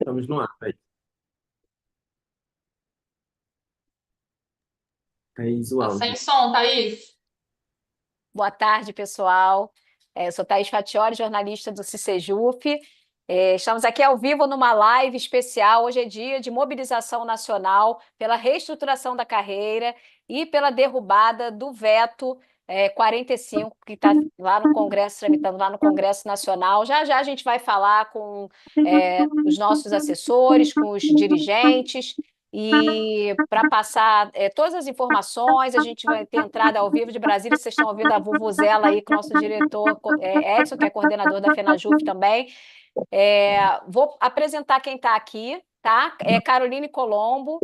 Estamos no ar, velho. Thaís, o Tô áudio. sem som, Thaís. Boa tarde, pessoal. Eu sou Thaís Fatiori, jornalista do CICEJUF. Estamos aqui ao vivo numa live especial. Hoje é dia de mobilização nacional pela reestruturação da carreira e pela derrubada do veto 45, que está lá no Congresso, tramitando lá no Congresso Nacional. Já já a gente vai falar com os nossos assessores, com os dirigentes. E para passar todas as informações, a gente vai ter entrada ao vivo de Brasília. Vocês estão ouvindo a Vuvuzela aí com o nosso diretor Edson, que é coordenador da FENAJUF também. Vou apresentar quem está aqui, tá? É Caroline Colombo,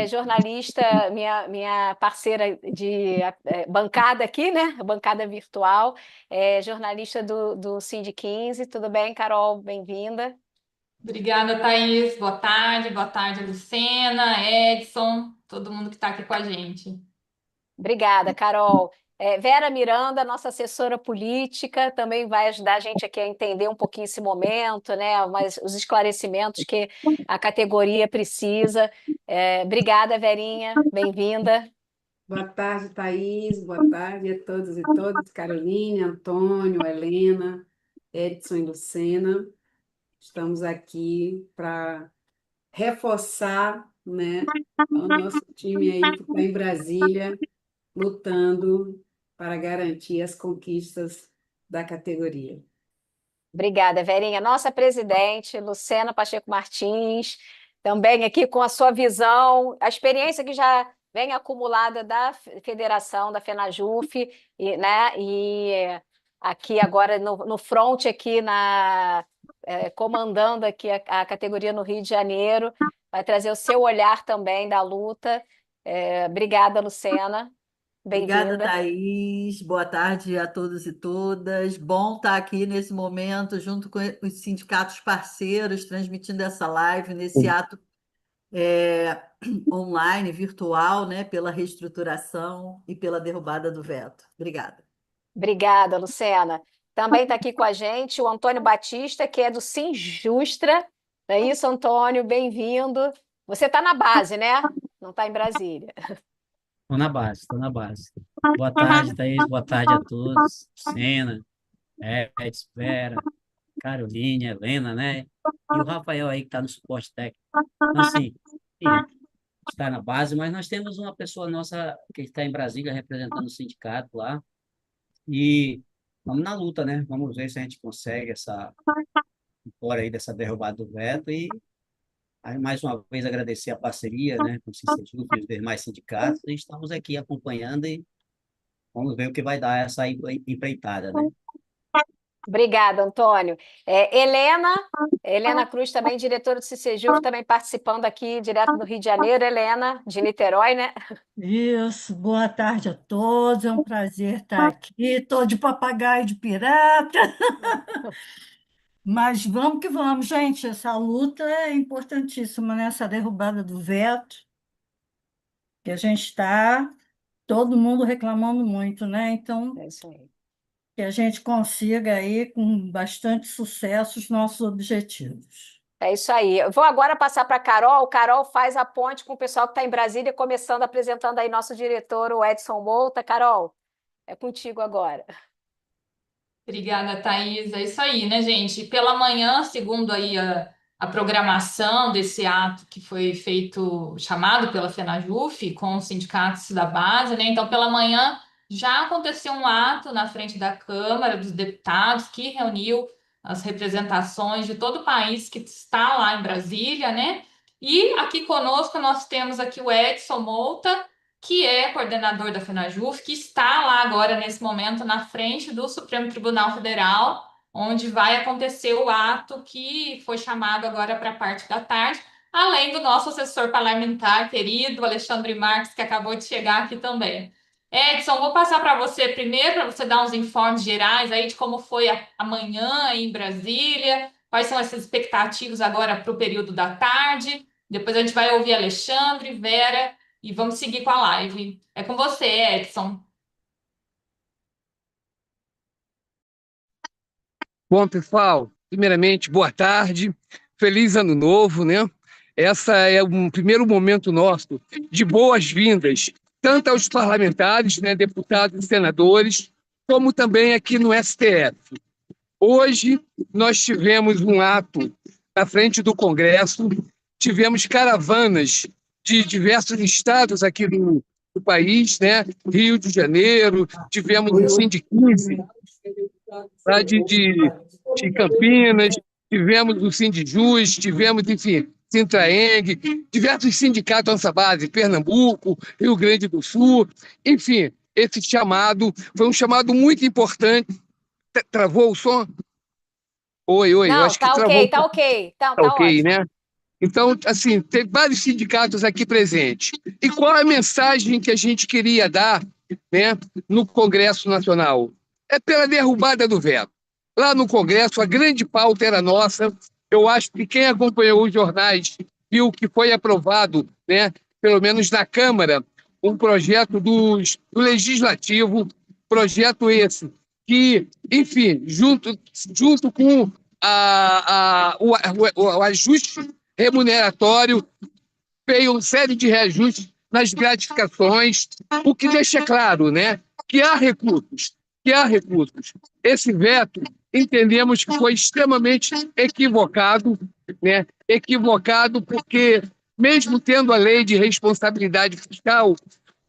jornalista, minha parceira de bancada aqui, né? Bancada virtual, jornalista do Sind 15. Tudo bem, Carol? Bem-vinda. Obrigada, Thaís. Boa tarde, Lucena, Edson, todo mundo que está aqui com a gente. Obrigada, Carol. Vera Miranda, nossa assessora política, também vai ajudar a gente aqui a entender um pouquinho esse momento, né? Mas os esclarecimentos que a categoria precisa. Obrigada, Verinha, bem-vinda. Boa tarde, Thaís. Boa tarde a todos e todas. Caroline, Antônio, Helena, Edson e Lucena. Estamos aqui para reforçar, né, o nosso time aí que está em Brasília, lutando para garantir as conquistas da categoria. Obrigada, Verinha. Nossa presidente, Lucena Pacheco Martins, também aqui com a sua visão, a experiência que já vem acumulada da federação, da FENAJUF, né? E aqui agora no front, aqui comandando aqui a categoria no Rio de Janeiro, vai trazer o seu olhar também da luta. Obrigada, Lucena. Obrigada, Bem-vinda. Thaís. Boa tarde a todos e todas. Bom estar aqui nesse momento, junto com os sindicatos parceiros, transmitindo essa live, nesse ato é, online, virtual, né, pela reestruturação e pela derrubada do veto. Obrigada. Obrigada, Lucena. Também está aqui com a gente o Antônio Batista, que é do Sinjustra. Não é isso, Antônio? Bem-vindo. Você está na base, né? Não está em Brasília. Estou na base, estou na base. Boa tarde, Thaís. Boa tarde a todos. Sena, Edson, Vera, Caroline, Helena, né? E o Rafael aí que está no suporte técnico. Então, assim, está na base, mas nós temos uma pessoa nossa que está em Brasília representando o sindicato lá. E vamos na luta, né? Vamos ver se a gente consegue essa vitória aí dessa derrubada do veto. E aí, mais uma vez, agradecer a parceria, né, com o CICEJUF e os demais sindicatos. E estamos aqui acompanhando e vamos ver o que vai dar essa empreitada, né? Obrigada, Antônio. Helena Cruz, também diretora do CICEJUF, também participando aqui direto do Rio de Janeiro. Helena, de Niterói, né? Isso, boa tarde a todos, é um prazer estar aqui. Estou de papagaio de pirata, mas vamos que vamos, gente. Essa luta é importantíssima, né? Essa derrubada do veto, que a gente está, todo mundo reclamando muito, né? Então, É isso aí. que a gente consiga aí, com bastante sucesso, os nossos objetivos. É isso aí. Eu vou agora passar para a Carol. Carol faz a ponte com o pessoal que está em Brasília, começando apresentando aí nosso diretor, o Edson Mouta. Carol, é contigo agora. Obrigada, Thaís. É isso aí, né, gente? Pela manhã, segundo aí a programação desse ato que foi feito, chamado pela FENAJUF, com os sindicatos da base, né? Então, pela manhã já aconteceu um ato na frente da Câmara dos Deputados que reuniu as representações de todo o país que está lá em Brasília, né? E aqui conosco nós temos aqui o Edson Mouta, que é coordenador da FENAJUF, que está lá agora, nesse momento, na frente do Supremo Tribunal Federal, onde vai acontecer o ato que foi chamado agora para a parte da tarde, além do nosso assessor parlamentar querido, Alexandre Marques, que acabou de chegar aqui também. Edson, vou passar para você primeiro, para você dar uns informes gerais aí de como foi a manhã em Brasília, quais são essas expectativas agora para o período da tarde. Depois a gente vai ouvir Alexandre, Vera, e vamos seguir com a live. É com você, Edson. Bom, pessoal, primeiramente, boa tarde. feliz ano novo, né? Essa é um primeiro momento nosso de boas-vindas, tanto aos parlamentares, né, deputados e senadores, como também aqui no STF. Hoje nós tivemos um ato na frente do Congresso, tivemos caravanas de diversos estados aqui do país, né? Rio de Janeiro, tivemos o Sind 15, lá de Campinas, tivemos o Sindjus, tivemos, enfim, Sintraeng, diversos sindicatos nessa base, Pernambuco, Rio Grande do Sul, enfim, esse chamado foi um chamado muito importante. Travou o som? Oi, eu Não, acho que tá travou. ok, tá ok, tá Tá ok, ótimo. né? Então, assim, tem vários sindicatos aqui presentes. E qual é a mensagem que a gente queria dar, né, no Congresso Nacional? É pela derrubada do veto. Lá no Congresso, a grande pauta era nossa. Eu acho que quem acompanhou os jornais viu que foi aprovado, né, pelo menos na Câmara, um projeto do Legislativo, projeto esse, que, enfim, junto com o ajuste remuneratório, veio uma série de reajustes nas gratificações, o que deixa claro, né, que há recursos, que há recursos. Esse veto, entendemos que foi extremamente equivocado, né, equivocado porque, mesmo tendo a lei de responsabilidade fiscal,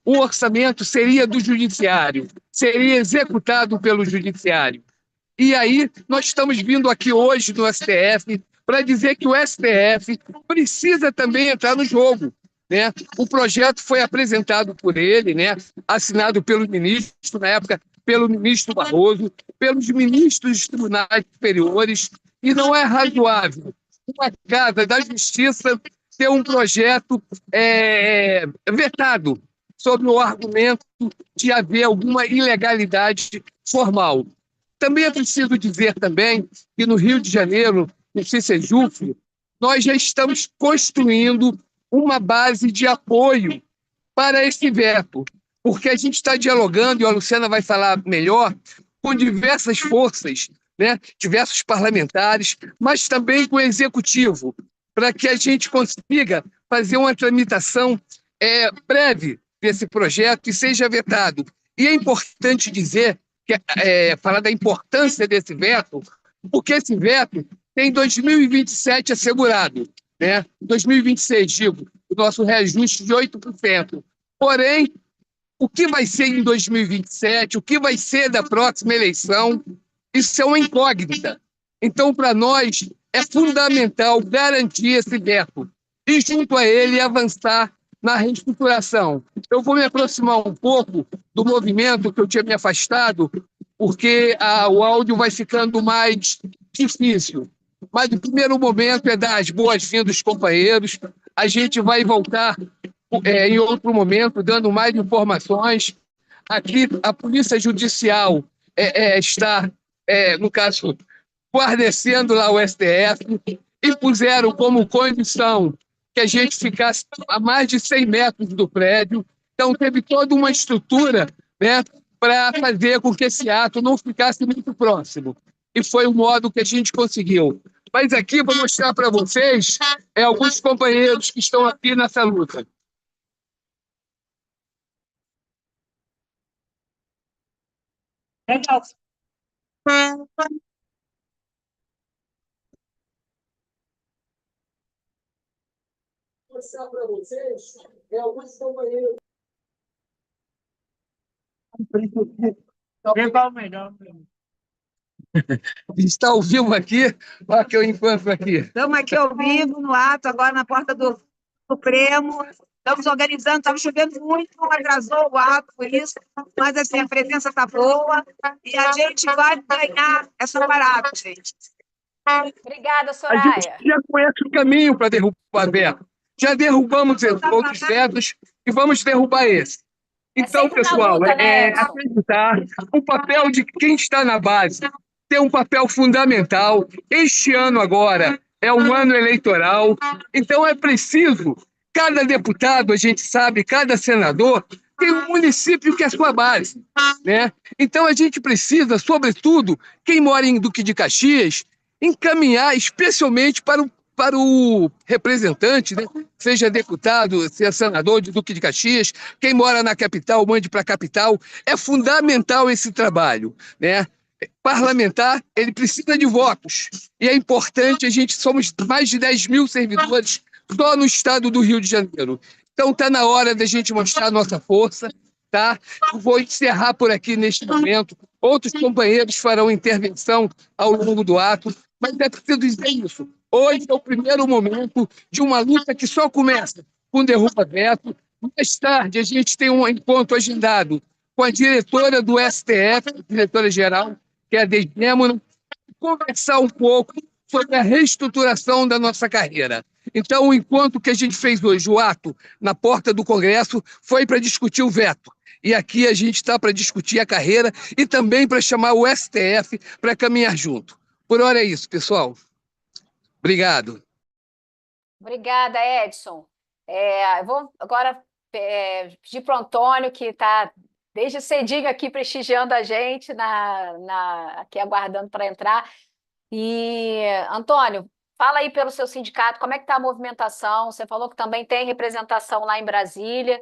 o orçamento seria do judiciário, seria executado pelo judiciário. E aí, nós estamos vindo aqui hoje no STF para dizer que o STF precisa também entrar no jogo, né? O projeto foi apresentado por ele, né? Assinado pelo ministro, na época, pelo ministro Barroso, pelos ministros dos tribunais superiores, e não é razoável uma Casa da Justiça ter um projeto vetado sob o argumento de haver alguma ilegalidade formal. Também é preciso dizer também que no Rio de Janeiro, no CICEJUF, nós já estamos construindo uma base de apoio para esse veto, porque a gente está dialogando, e a Luciana vai falar melhor, com diversas forças, né, diversos parlamentares, mas também com o Executivo, para que a gente consiga fazer uma tramitação breve desse projeto e seja vetado. E é importante dizer falar da importância desse veto, porque esse veto tem 2027 assegurado, né? 2026, digo, o nosso reajuste de 8%. Porém, o que vai ser em 2027, o que vai ser da próxima eleição, isso é uma incógnita. Então, para nós, é fundamental garantir esse veto e, junto a ele, avançar na reestruturação. Eu vou me aproximar um pouco do movimento que eu tinha me afastado, porque o áudio vai ficando mais difícil. Mas o primeiro momento é dar as boas-vindas aos companheiros. A gente vai voltar em outro momento, dando mais informações. Aqui, a Polícia Judicial está, no caso, guarnecendo lá o STF e puseram como condição que a gente ficasse a mais de 100 metros do prédio. Então, teve toda uma estrutura, né, para fazer com que esse ato não ficasse muito próximo. E foi o modo que a gente conseguiu. Mas aqui vou mostrar para vocês alguns companheiros que estão aqui nessa luta. Legal. Vou mostrar para vocês alguns companheiros. Está ao vivo aqui, olha que eu encontro aqui. Estamos aqui ao vivo, no ato, agora na porta do Supremo. Estamos organizando, estava chovendo muito, atrasou o ato, por isso, mas assim, a presença está boa e a gente vai ganhar essa parada, gente. Obrigada, A Soraya. gente já conhece o caminho para derrubar veto. Já derrubamos outros vetos e vamos derrubar esse. Então, sempre na pessoal, luta, né, Edson? acreditar. O papel de quem está na base tem um papel fundamental. Este ano agora é um ano eleitoral, então é preciso, cada deputado, a gente sabe, cada senador tem um município que é sua base, né? Então a gente precisa, sobretudo, quem mora em Duque de Caxias, encaminhar especialmente para para o representante, né, seja deputado, seja senador de Duque de Caxias, quem mora na capital, mande para a capital. É fundamental esse trabalho, né? Parlamentar, ele precisa de votos. E é importante, somos mais de 10 mil servidores só no estado do Rio de Janeiro. Então está na hora da gente mostrar a nossa força, tá? Eu vou encerrar por aqui neste momento. Outros companheiros farão intervenção ao longo do ato, mas é preciso dizer isso. Hoje é o primeiro momento de uma luta que só começa com derruba veto. Mais tarde, a gente tem um encontro agendado com a diretora do STF, a diretora-geral, que é a Desdémona, conversar um pouco sobre a reestruturação da nossa carreira. Então, o encontro que a gente fez hoje, o ato na porta do Congresso, foi para discutir o veto. E aqui a gente está para discutir a carreira e também para chamar o STF para caminhar junto. Por hora é isso, pessoal. Obrigado. Obrigada, Edson. Eu vou agora pedir para o Antônio, que está desde cedinho aqui prestigiando a gente, aqui aguardando para entrar. E, Antônio, fala aí pelo seu sindicato, como é que está a movimentação? Você falou que também tem representação lá em Brasília.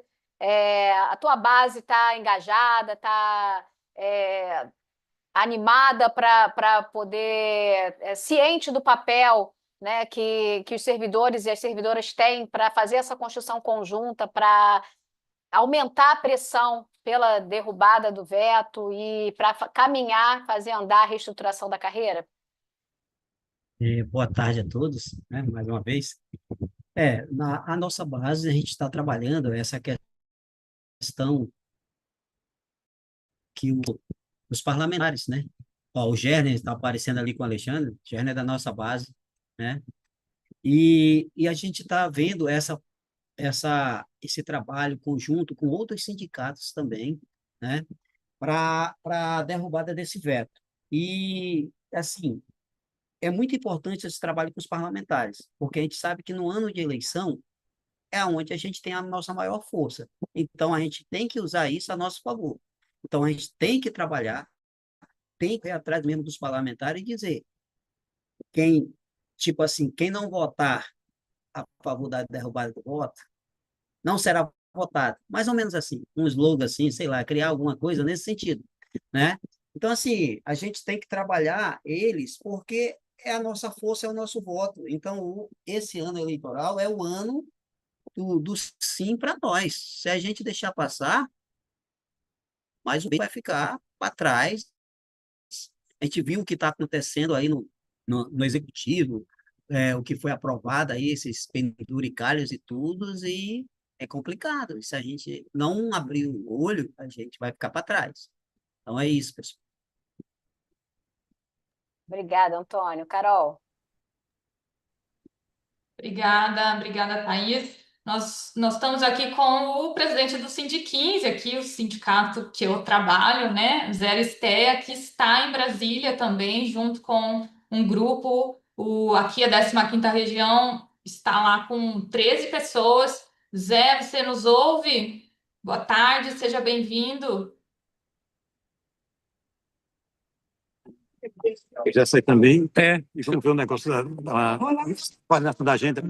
A tua base está engajada, está animada para poder, ciente do papel, né, que os servidores e as servidoras têm para fazer essa construção conjunta, para aumentar a pressão pela derrubada do veto e para caminhar, fazer andar a reestruturação da carreira? Boa tarde a todos, né, mais uma vez. A nossa base, a gente está trabalhando essa questão que os parlamentares, né? Ó, o Gerner está aparecendo ali com o Alexandre, o Gerner é da nossa base, né? E a gente está vendo esse trabalho conjunto com outros sindicatos também, né? Para a derrubada desse veto. E, assim, é muito importante esse trabalho com os parlamentares, porque a gente sabe que no ano de eleição é onde a gente tem a nossa maior força. Então, a gente tem que usar isso a nosso favor. Então, a gente tem que trabalhar, tem que ir atrás mesmo dos parlamentares e dizer tipo assim, quem não votar a favor da derrubada do voto, não será votado. Mais ou menos assim, um slogan assim, sei lá, criar alguma coisa nesse sentido, né? Então, assim, a gente tem que trabalhar eles porque é a nossa força, é o nosso voto. Então, esse ano eleitoral é o ano do sim para nós. Se a gente deixar passar, mais um vai ficar para trás. A gente viu o que está acontecendo aí no executivo, o que foi aprovado aí, esses penduricalhos e tudo, e é complicado. E se a gente não abrir o olho, a gente vai ficar para trás. Então é isso, pessoal. Obrigada, Antônio. Carol? Obrigada, Thaís. Nós estamos aqui com o presidente do Sindiquinze, aqui, o sindicato que eu trabalho, né? Zero Estéia, que está em Brasília também, junto com um grupo, aqui a 15ª região está lá com 13 pessoas. Zé, você nos ouve? Boa tarde, seja bem-vindo. Eu já sei também. E vamos ver o negócio da agenda.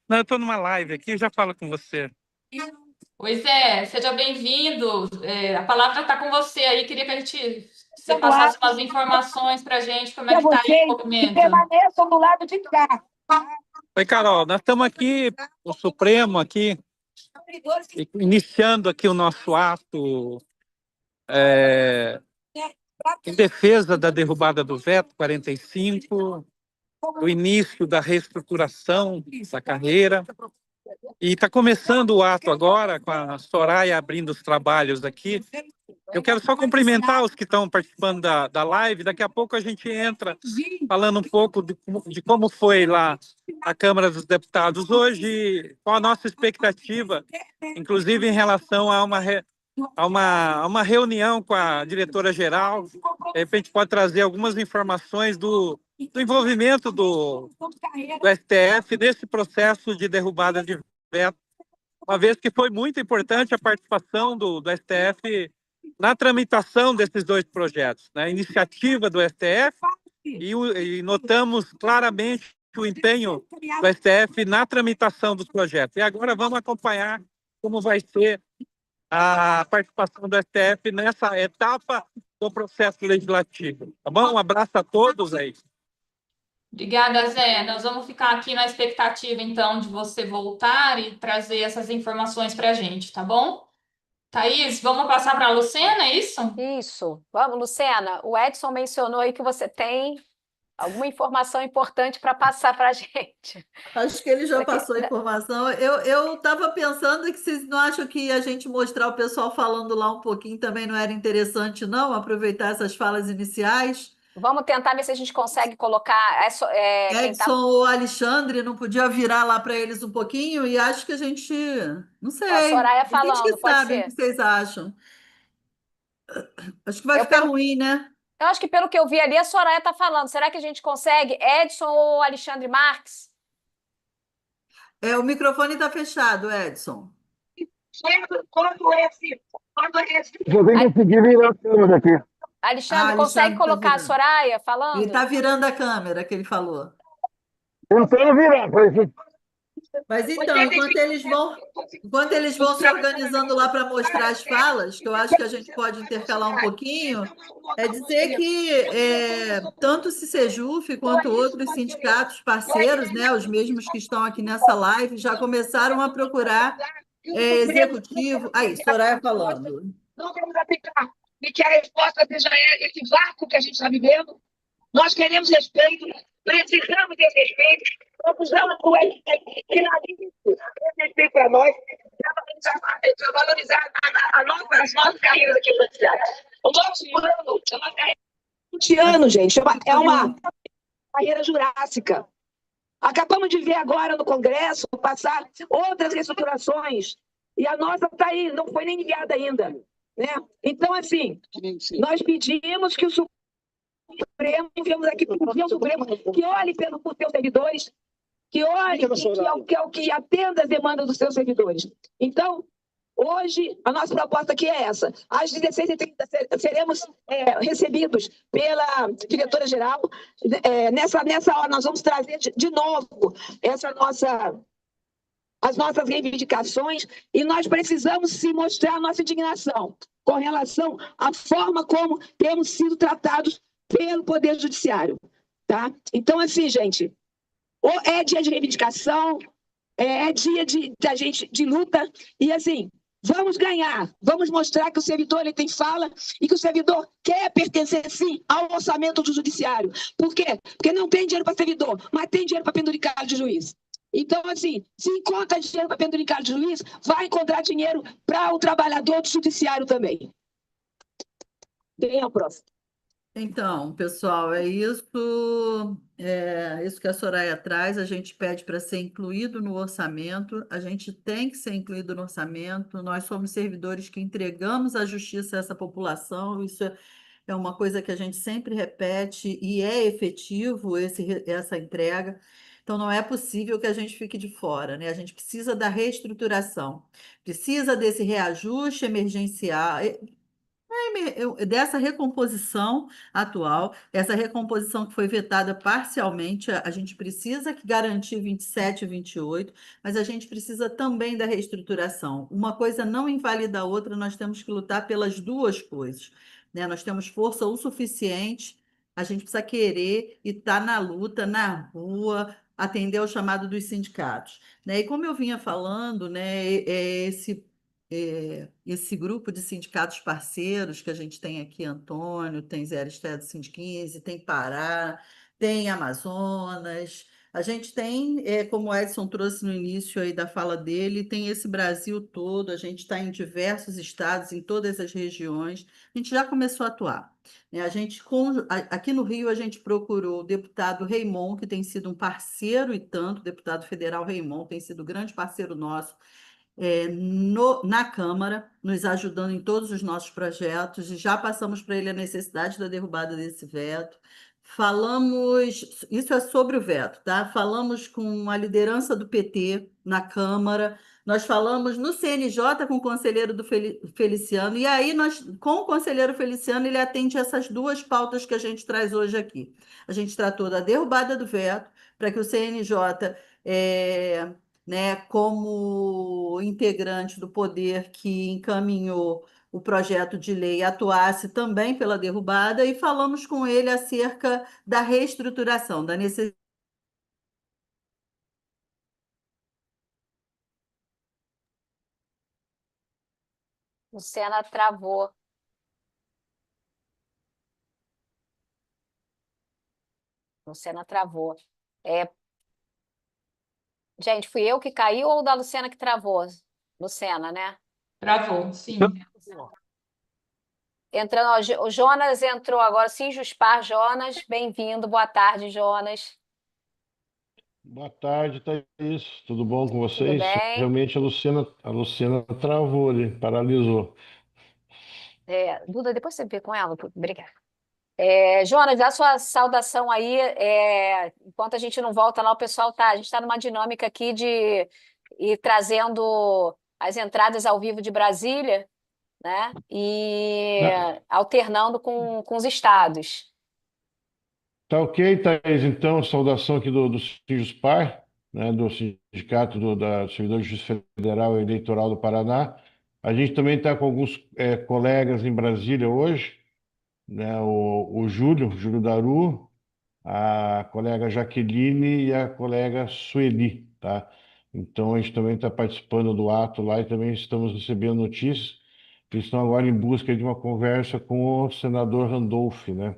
Não, eu estou numa live aqui, eu já falo com você. Pois é, seja bem-vindo. A palavra está com você aí. Queria que você passasse umas informações para a gente, como é que está aí o movimento. Permaneçam do lado de cá. Oi, Carol, nós estamos aqui, o Supremo aqui, iniciando aqui o nosso ato em defesa da derrubada do veto 45, do início da reestruturação da carreira. E está começando o ato agora, com a Soraya abrindo os trabalhos aqui. Eu quero só cumprimentar os que estão participando da live. Daqui a pouco a gente entra falando um pouco de como foi lá a Câmara dos Deputados hoje, qual a nossa expectativa, inclusive em relação a uma reunião com a diretora-geral. De repente pode trazer algumas informações do envolvimento do STF nesse processo de derrubada de veto, uma vez que foi muito importante a participação do STF na tramitação desses dois projetos, né? A iniciativa do STF e notamos claramente o empenho do STF na tramitação dos projetos. E agora vamos acompanhar como vai ser a participação do STF nessa etapa do processo legislativo. Tá bom? Um abraço a todos aí. Obrigada, Zé. Nós vamos ficar aqui na expectativa, então, de você voltar e trazer essas informações para a gente, tá bom? Thaís, vamos passar para a Lucena, é isso? Isso. Vamos, Lucena. O Edson mencionou aí que você tem alguma informação importante para passar para a gente. Acho que ele já passou a informação. Eu estava pensando que vocês não acham que a gente mostrar o pessoal falando lá um pouquinho também não era interessante, não? Aproveitar essas falas iniciais. Vamos tentar ver se a gente consegue colocar. Quem tá... Edson ou Alexandre, não podia virar lá para eles um pouquinho? E acho que a gente. Não sei. A Soraya Eles falando, que pode sabem o ser. que vocês acham. Acho que vai ficar ruim, né? Eu acho que pelo que eu vi ali, a Soraya está falando. Será que a gente consegue? Edson ou Alexandre Marques? O microfone está fechado, Edson. Quando esse... Eu nem consegui virar a câmera aqui. Alexandre, Alexandre consegue tá colocar a virando. Soraya falando? Ele está virando a câmera, que ele falou. Tentando virar. Mas então, enquanto eles vão se organizando lá para mostrar as falas, que eu acho que a gente pode intercalar um pouquinho, é dizer que tanto o Cicejuf quanto outros sindicatos parceiros, né, os mesmos que estão aqui nessa live, já começaram a procurar executivo. Aí, Soraya falando. Não vamos aplicar. E que a resposta seja esse vácuo que a gente está vivendo. Nós queremos respeito, precisamos desse respeito, precisamos que o STF finalize esse respeito para nós, para valorizar as nossas carreiras aqui no Judiciário. O nosso plano é uma carreira de 20 anos, gente, é uma carreira jurássica. Acabamos de ver agora no Congresso passar outras reestruturações, e a nossa está aí, não foi nem enviada ainda. Né? Então, assim, nós pedimos que o Supremo, enviamos aqui para o Supremo, que olhe por seus servidores, que olhe, que atenda as demandas dos seus servidores. Então, hoje, a nossa proposta aqui é essa. Às 16h30 seremos recebidos pela diretora-geral. Nessa hora, nós vamos trazer de novo as nossas reivindicações, e nós precisamos sim mostrar a nossa indignação com relação à forma como temos sido tratados pelo Poder Judiciário. Tá? Então, assim, gente, é dia de reivindicação, é dia de luta, e assim, vamos ganhar, vamos mostrar que o servidor ele tem fala e que o servidor quer pertencer, sim, ao orçamento do Judiciário. Por quê? Porque não tem dinheiro para servidor, mas tem dinheiro para penduricalho de juiz. Então, assim, se encontra dinheiro para penduricalho de juiz, vai encontrar dinheiro para o trabalhador do Judiciário também. Quem é o próximo? Então, pessoal, é isso que a Soraya traz. A gente pede para ser incluído no orçamento, a gente tem que ser incluído no orçamento. Nós somos servidores que entregamos a justiça a essa população, isso é uma coisa que a gente sempre repete e é efetivo essa entrega. Então, não é possível que a gente fique de fora, né? A gente precisa da reestruturação, precisa desse reajuste emergencial, dessa recomposição atual, essa recomposição que foi vetada parcialmente, a gente precisa garantir 27 e 28, mas a gente precisa também da reestruturação. Uma coisa não invalida a outra, nós temos que lutar pelas duas coisas, né? Nós temos força o suficiente, a gente precisa querer e estar na luta, na rua, atender ao chamado dos sindicatos, né? E como eu vinha falando, né, esse grupo de sindicatos parceiros que a gente tem aqui, Antônio, tem Zé Aristedo Sindquinze, tem Pará, tem Amazonas, a gente tem, como o Edson trouxe no início aí da fala dele, tem esse Brasil todo, a gente está em diversos estados, em todas as regiões, a gente já começou a atuar. Né? Aqui no Rio, a gente procurou o deputado Raimon, que tem sido um parceiro e tanto, o deputado federal Raimon tem sido grande parceiro nosso, na Câmara, nos ajudando em todos os nossos projetos, e já passamos para ele a necessidade da derrubada desse veto. Falamos, isso é sobre o veto, tá? Falamos com a liderança do PT na Câmara, nós falamos no CNJ com o conselheiro do Feliciano, e aí com o conselheiro Feliciano, ele atende essas duas pautas que a gente traz hoje aqui. A gente tratou da derrubada do veto, para que o CNJ, né, como integrante do poder que encaminhou o projeto de lei, atuasse também pela derrubada, e falamos com ele acerca da reestruturação, da necessidade. Luciana travou. Luciana travou. É, gente, fui eu que caí ou da Luciana que travou? Luciana, né? Travou, sim. Entrando, ó, o Jonas entrou agora, sim, Juspar, Jonas, bem-vindo, boa tarde, Jonas. Boa tarde, Thaís. Tudo bom com Tudo vocês? bem? Realmente a Luciana travou ali, paralisou. Duda, depois você vê com ela, obrigada. Jonas, dá sua saudação aí. Enquanto a gente não volta lá, o pessoal a gente está numa dinâmica aqui de ir trazendo as entradas ao vivo de Brasília, né? E Tá, alternando com os estados. tá ok, Thaís. Então, saudação aqui do Sinjuspar, né, do Sindicato da Servidores de Justiça Federal e Eleitoral do Paraná. A gente também está com alguns colegas em Brasília hoje, né, o Júlio Daru, a colega Jaqueline e a colega Sueli, tá? Então, a gente também está participando do ato lá e também estamos recebendo notícias que estão agora em busca de uma conversa com o senador Randolph, né?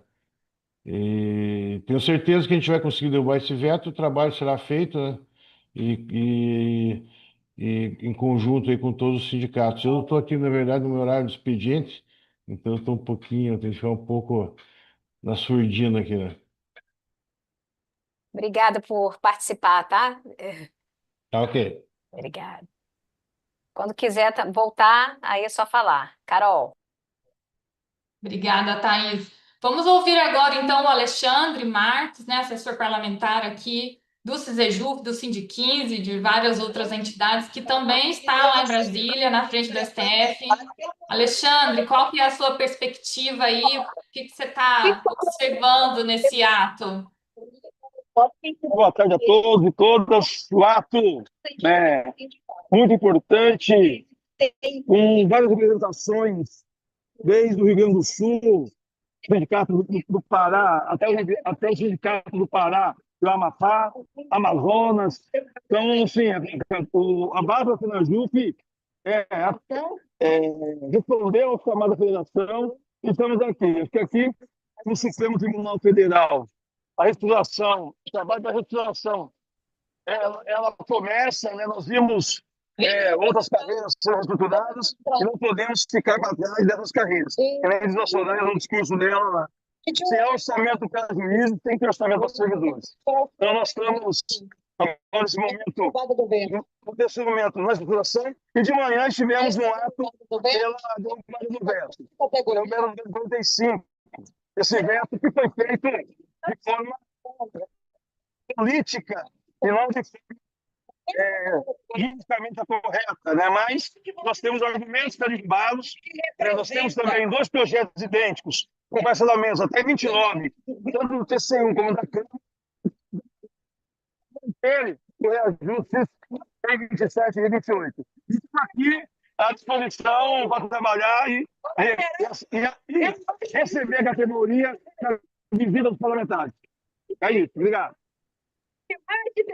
E tenho certeza que a gente vai conseguir derrubar esse veto, o trabalho será feito, né? E, em conjunto aí com todos os sindicatos. Eu estou aqui, na verdade, no meu horário de expediente, então eu estou um pouquinho, eu tenho que ficar um pouco na surdina aqui, né? Obrigada por participar, tá? Tá ok. Obrigada. Quando quiser voltar, aí é só falar. Carol. Obrigada, Thaís. Vamos ouvir agora, então, o Alexandre Marques, né, assessor parlamentar aqui do CISEJUF, do Sindiquinze, de várias outras entidades, que também está lá em Brasília, na frente do STF. Alexandre, qual que é a sua perspectiva aí? O que você está observando nesse ato? Boa tarde a todos e todas. O ato, né, muito importante, com várias representações, desde o Rio Grande do Sul, Sindicato do Pará, até o Sindicato do Pará, do Amapá, Amazonas. Então, assim, a base da FENAJUF respondeu ao chamado da federação e estamos aqui. Porque aqui, no Supremo Tribunal Federal, a restauração, o trabalho da restauração, ela começa, né? Nós vimos outras carreiras sendo reestruturadas e não podemos ficar para trás dessas carreiras. Ela diz a Soraya no discurso dela lá. Se é orçamento para juízes, tem que ter orçamento para servidores. Então, nós estamos, agora, nesse momento, na estruturação, e de manhã estivemos no ato pela derrubada do veto. Derrubada do 45. Esse veto que foi feito de forma política e não de forma juridicamente correta, né? Mas nós temos argumentos para derrubá-los. Nós temos também dois projetos idênticos, com parcelamentos até 29, tanto do TC1 como da Câmara. Ele, o reajuste em 27 e 28. Estou aqui à disposição para trabalhar e receber a categoria de vida dos parlamentares. É isso, obrigado.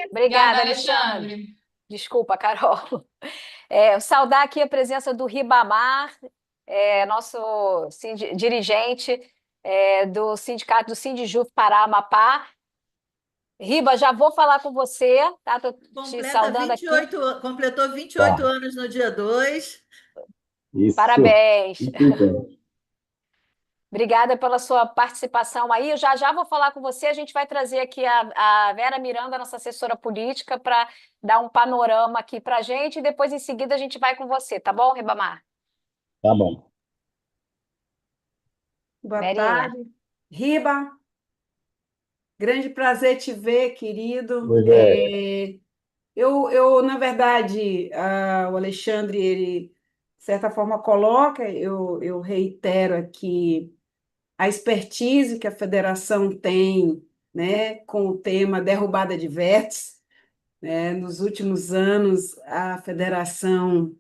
Obrigada, Alexandre. Alexandre. Desculpa, Carol. Saudar aqui a presença do Ribamar, nosso dirigente do sindicato do Sindijuf Pará Amapá. Riba, já vou falar com você, tá? Estou te saudando aqui. Completou 28 anos no dia 2. Isso. Parabéns. Isso. Obrigada pela sua participação aí. Eu já vou falar com você. A gente vai trazer aqui a Vera Miranda, nossa assessora política, para dar um panorama aqui para a gente. E depois, em seguida, a gente vai com você, tá bom, Ribamar? Tá bom. Boa Verinha. tarde. Riba, grande prazer te ver, querido. Pois é. Na verdade, o Alexandre, ele, de certa forma, coloca, eu reitero aqui a expertise que a federação tem né, com o tema derrubada de vetos, né? Nos últimos anos, a federação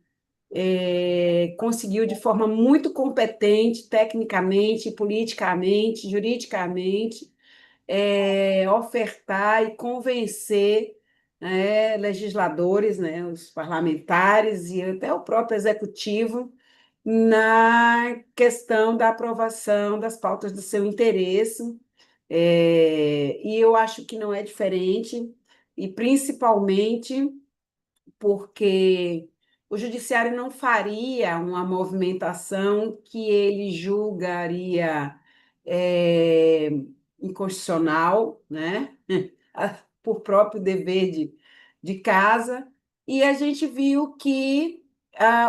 conseguiu de forma muito competente, tecnicamente, politicamente, juridicamente, ofertar e convencer, né, legisladores, né, os parlamentares e até o próprio executivo na questão da aprovação das pautas do seu interesse. E eu acho que não é diferente, e principalmente porque o judiciário não faria uma movimentação que ele julgaria é, inconstitucional, né? Por próprio dever de casa, e a gente viu que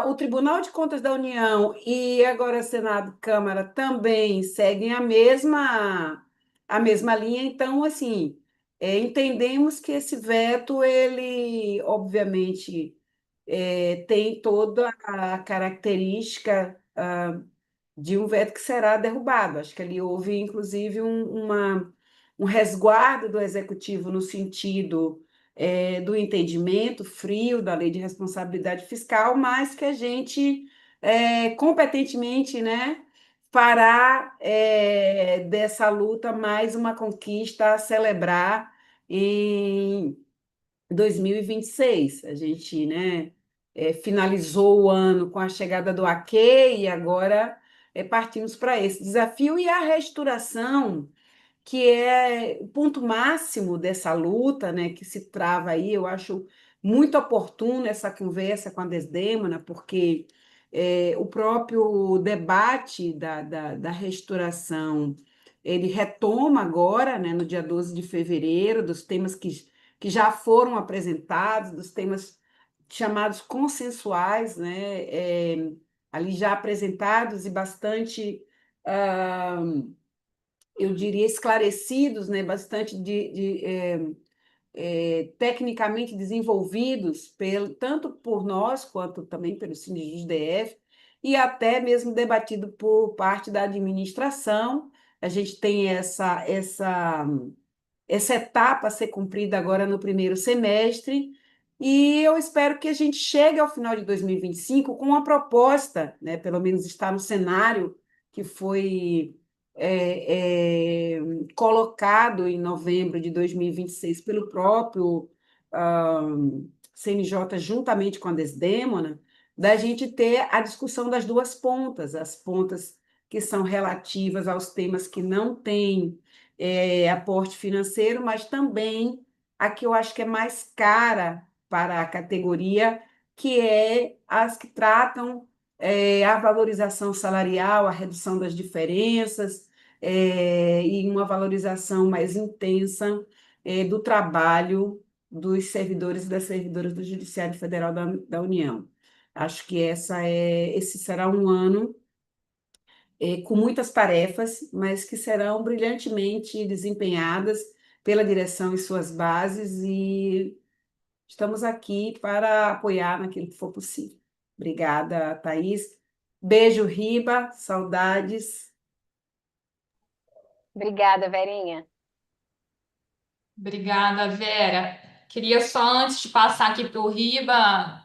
o Tribunal de Contas da União e agora Senado e Câmara também seguem a mesma linha, então, assim, entendemos que esse veto, ele, obviamente, tem toda a característica de um veto que será derrubado. Acho que ali houve, inclusive, um resguardo do executivo no sentido do entendimento frio da lei de responsabilidade fiscal, mas que a gente competentemente, né, fará dessa luta mais uma conquista a celebrar em 2026. A gente, né, finalizou o ano com a chegada do Aquê e agora partimos para esse desafio e a reestruturação, que é o ponto máximo dessa luta, né, que se trava aí. Eu acho muito oportuno essa conversa com a Desdémona, porque o próprio debate da reestruturação, ele retoma agora, né, no dia 12 de fevereiro, dos temas que já foram apresentados, dos temas chamados consensuais, né, ali já apresentados e bastante, ah, eu diria, esclarecidos, né, bastante tecnicamente desenvolvidos, tanto por nós quanto também pelo Sindicato e até mesmo debatido por parte da administração. A gente tem essa etapa a ser cumprida agora no primeiro semestre, e eu espero que a gente chegue ao final de 2025 com uma proposta, né, pelo menos está no cenário que foi colocado em novembro de 2026 pelo próprio ah, CNJ, juntamente com a Desdémona, da gente ter a discussão das duas pontas, as pontas que são relativas aos temas que não têm aporte financeiro, mas também a que eu acho que é mais cara para a categoria, que é as que tratam a valorização salarial, a redução das diferenças, e uma valorização mais intensa do trabalho dos servidores e das servidoras do Judiciário Federal da União. Acho que esse será um ano com muitas tarefas, mas que serão brilhantemente desempenhadas pela direção e suas bases, e estamos aqui para apoiar naquilo que for possível. Obrigada, Thaís. Beijo, Riba, saudades. Obrigada, Verinha. Obrigada, Vera. Queria só, antes de passar aqui para o Riba,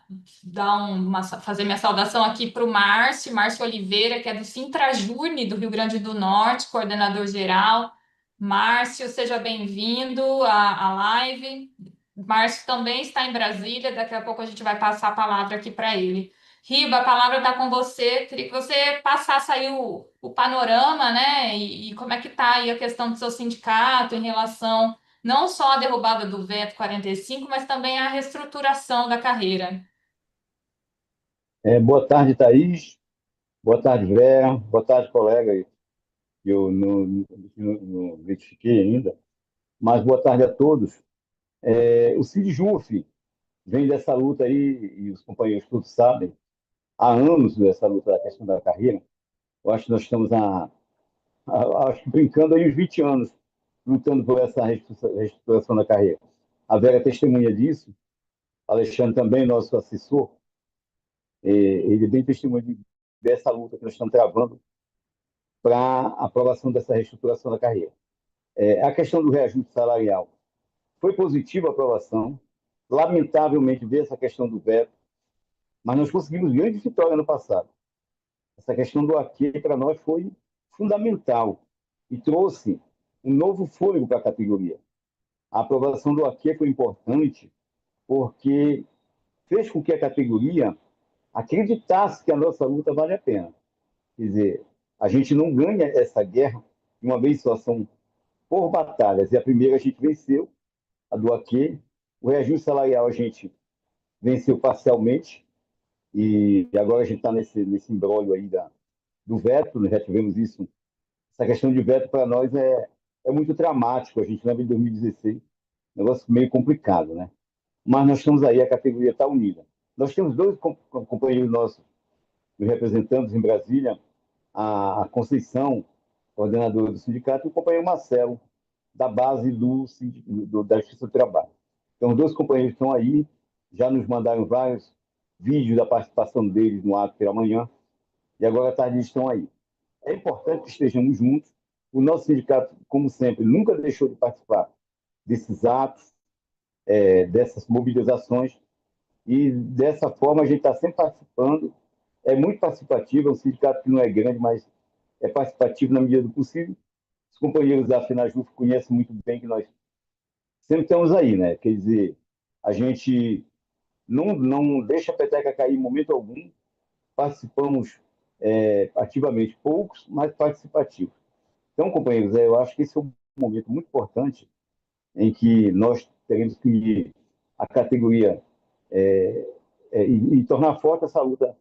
fazer minha saudação aqui para o Márcio Oliveira, que é do Sintrajurne, do Rio Grande do Norte, coordenador geral. Márcio, seja bem-vindo à live. Márcio também está em Brasília, daqui a pouco a gente vai passar a palavra aqui para ele. Riba, a palavra está com você. Queria que você passasse aí o panorama, né? E como é que está aí a questão do seu sindicato em relação não só a derrubada do veto 45, mas também a reestruturação da carreira. Boa tarde, Thaís. Boa tarde, Vera. Boa tarde, colega. Eu não identifiquei ainda, mas boa tarde a todos. O CIDJUF vem dessa luta aí, e os companheiros todos sabem, há anos dessa luta da questão da carreira. Eu acho que nós estamos acho que brincando aí uns 20 anos lutando por essa reestruturação da carreira. A Vera é testemunha disso, Alexandre também, nosso assessor, ele é bem testemunha dessa luta que nós estamos travando para a aprovação dessa reestruturação da carreira. A questão do reajuste salarial. Foi positiva a aprovação. Lamentavelmente, veio essa questão do veto, mas nós conseguimos grande vitória no passado. Essa questão do aqui, para nós, foi fundamental e trouxe um novo fôlego para a categoria. A aprovação do aqui foi importante porque fez com que a categoria acreditasse que a nossa luta vale a pena. Quer dizer, a gente não ganha essa guerra de uma vez só, são por batalhas. E a primeira a gente venceu, a do aqui. O reajuste salarial a gente venceu parcialmente, e agora a gente está nesse imbróglio aí do veto, né? Já tivemos isso. Essa questão de veto para nós é muito dramático. A gente lembra de 2016, negócio meio complicado, né? Mas nós estamos aí, a categoria está unida. Nós temos dois companheiros nossos, os representantes em Brasília, a Conceição, coordenadora do sindicato, e o companheiro Marcelo, da base da Justiça do Trabalho. Então, os dois companheiros estão aí, já nos mandaram vários vídeos da participação deles no ato pela manhã, e agora à tarde eles estão aí. É importante que estejamos juntos. O nosso sindicato, como sempre, nunca deixou de participar desses atos, dessas mobilizações, e dessa forma a gente está sempre participando. É muito participativo, é um sindicato que não é grande, mas é participativo na medida do possível. Os companheiros da FENAJUF conhecem muito bem que nós sempre estamos aí, né? Quer dizer, a gente não deixa a peteca cair em momento algum, participamos ativamente, poucos, mas participativos. Então, companheiros, eu acho que esse é um momento muito importante em que nós teremos que unir a categoria e tornar forte essa luta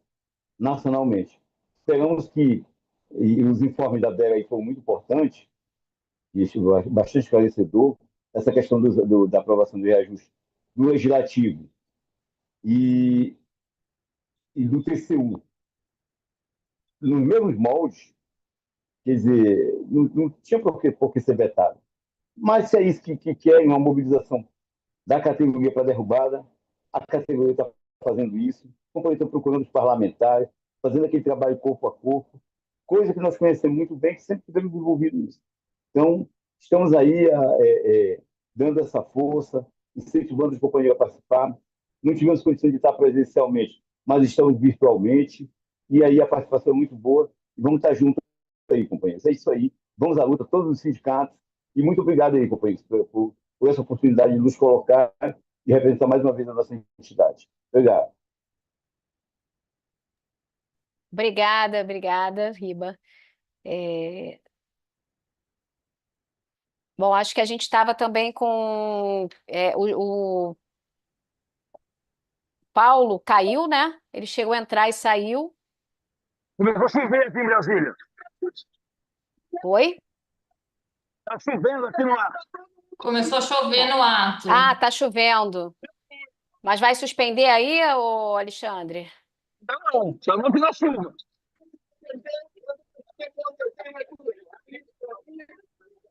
nacionalmente. Esperamos que, e os informes da Vera aí foram muito importantes, e bastante esclarecedor, essa questão da aprovação do reajuste do Legislativo e do TCU, nos mesmos moldes, quer dizer, não tinha por que ser vetado. Mas se é isso que querem, uma mobilização da categoria para derrubada, a categoria está fazendo isso, os companheiros estão procurando os parlamentares, fazendo aquele trabalho corpo a corpo, coisa que nós conhecemos muito bem, que sempre tivemos envolvido nisso. Então, estamos aí dando essa força, incentivando os companheiros a participar. Não tivemos condições de estar presencialmente, mas estamos virtualmente, e aí a participação é muito boa, e vamos estar juntos aí, companheiros. É isso aí, vamos à luta, todos os sindicatos, e muito obrigado aí, companheiros, por essa oportunidade de nos colocar e representar mais uma vez a nossa entidade. Obrigado. Obrigada, Riba. Bom, acho que a gente estava também com o Paulo caiu, né? Ele chegou a entrar e saiu. Começou a chover aqui em Brasília. Oi? Está chovendo aqui no ar. Começou a chover no ato. Ah, tá chovendo. Mas vai suspender aí, ô Alexandre? Não, só não que na chuva.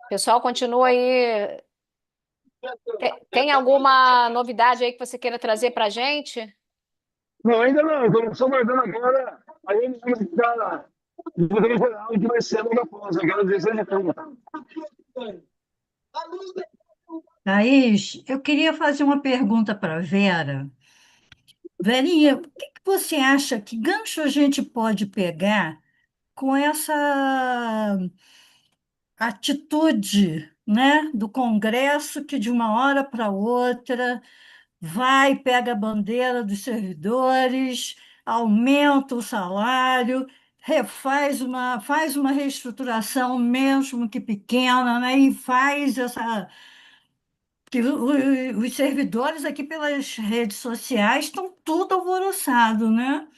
O pessoal continua aí. Tem alguma novidade aí que você queira trazer para a gente? Não, ainda não. Estamos só guardando agora a reunião da diretora geral, que vai ser logo após. Eu quero dizer de tudo. Thaís, eu queria fazer uma pergunta para a Vera. Verinha, o que você acha, que gancho a gente pode pegar com essa atitude, né, do Congresso que de uma hora para outra vai, pega a bandeira dos servidores, aumenta o salário, faz uma reestruturação, mesmo que pequena, né, e faz essa que os servidores aqui pelas redes sociais estão tudo alvoroçados, né?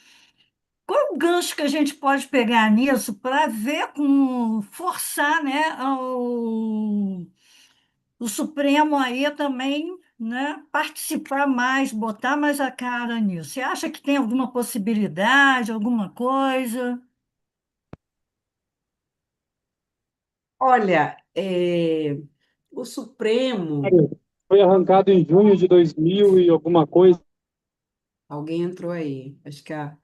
Qual é o gancho que a gente pode pegar nisso para ver como forçar, né, o Supremo aí também, né, participar mais, botar mais a cara nisso? Você acha que tem alguma possibilidade, alguma coisa? Olha, o Supremo. Foi arrancado em junho de 2000 e alguma coisa. Alguém entrou aí, acho que a.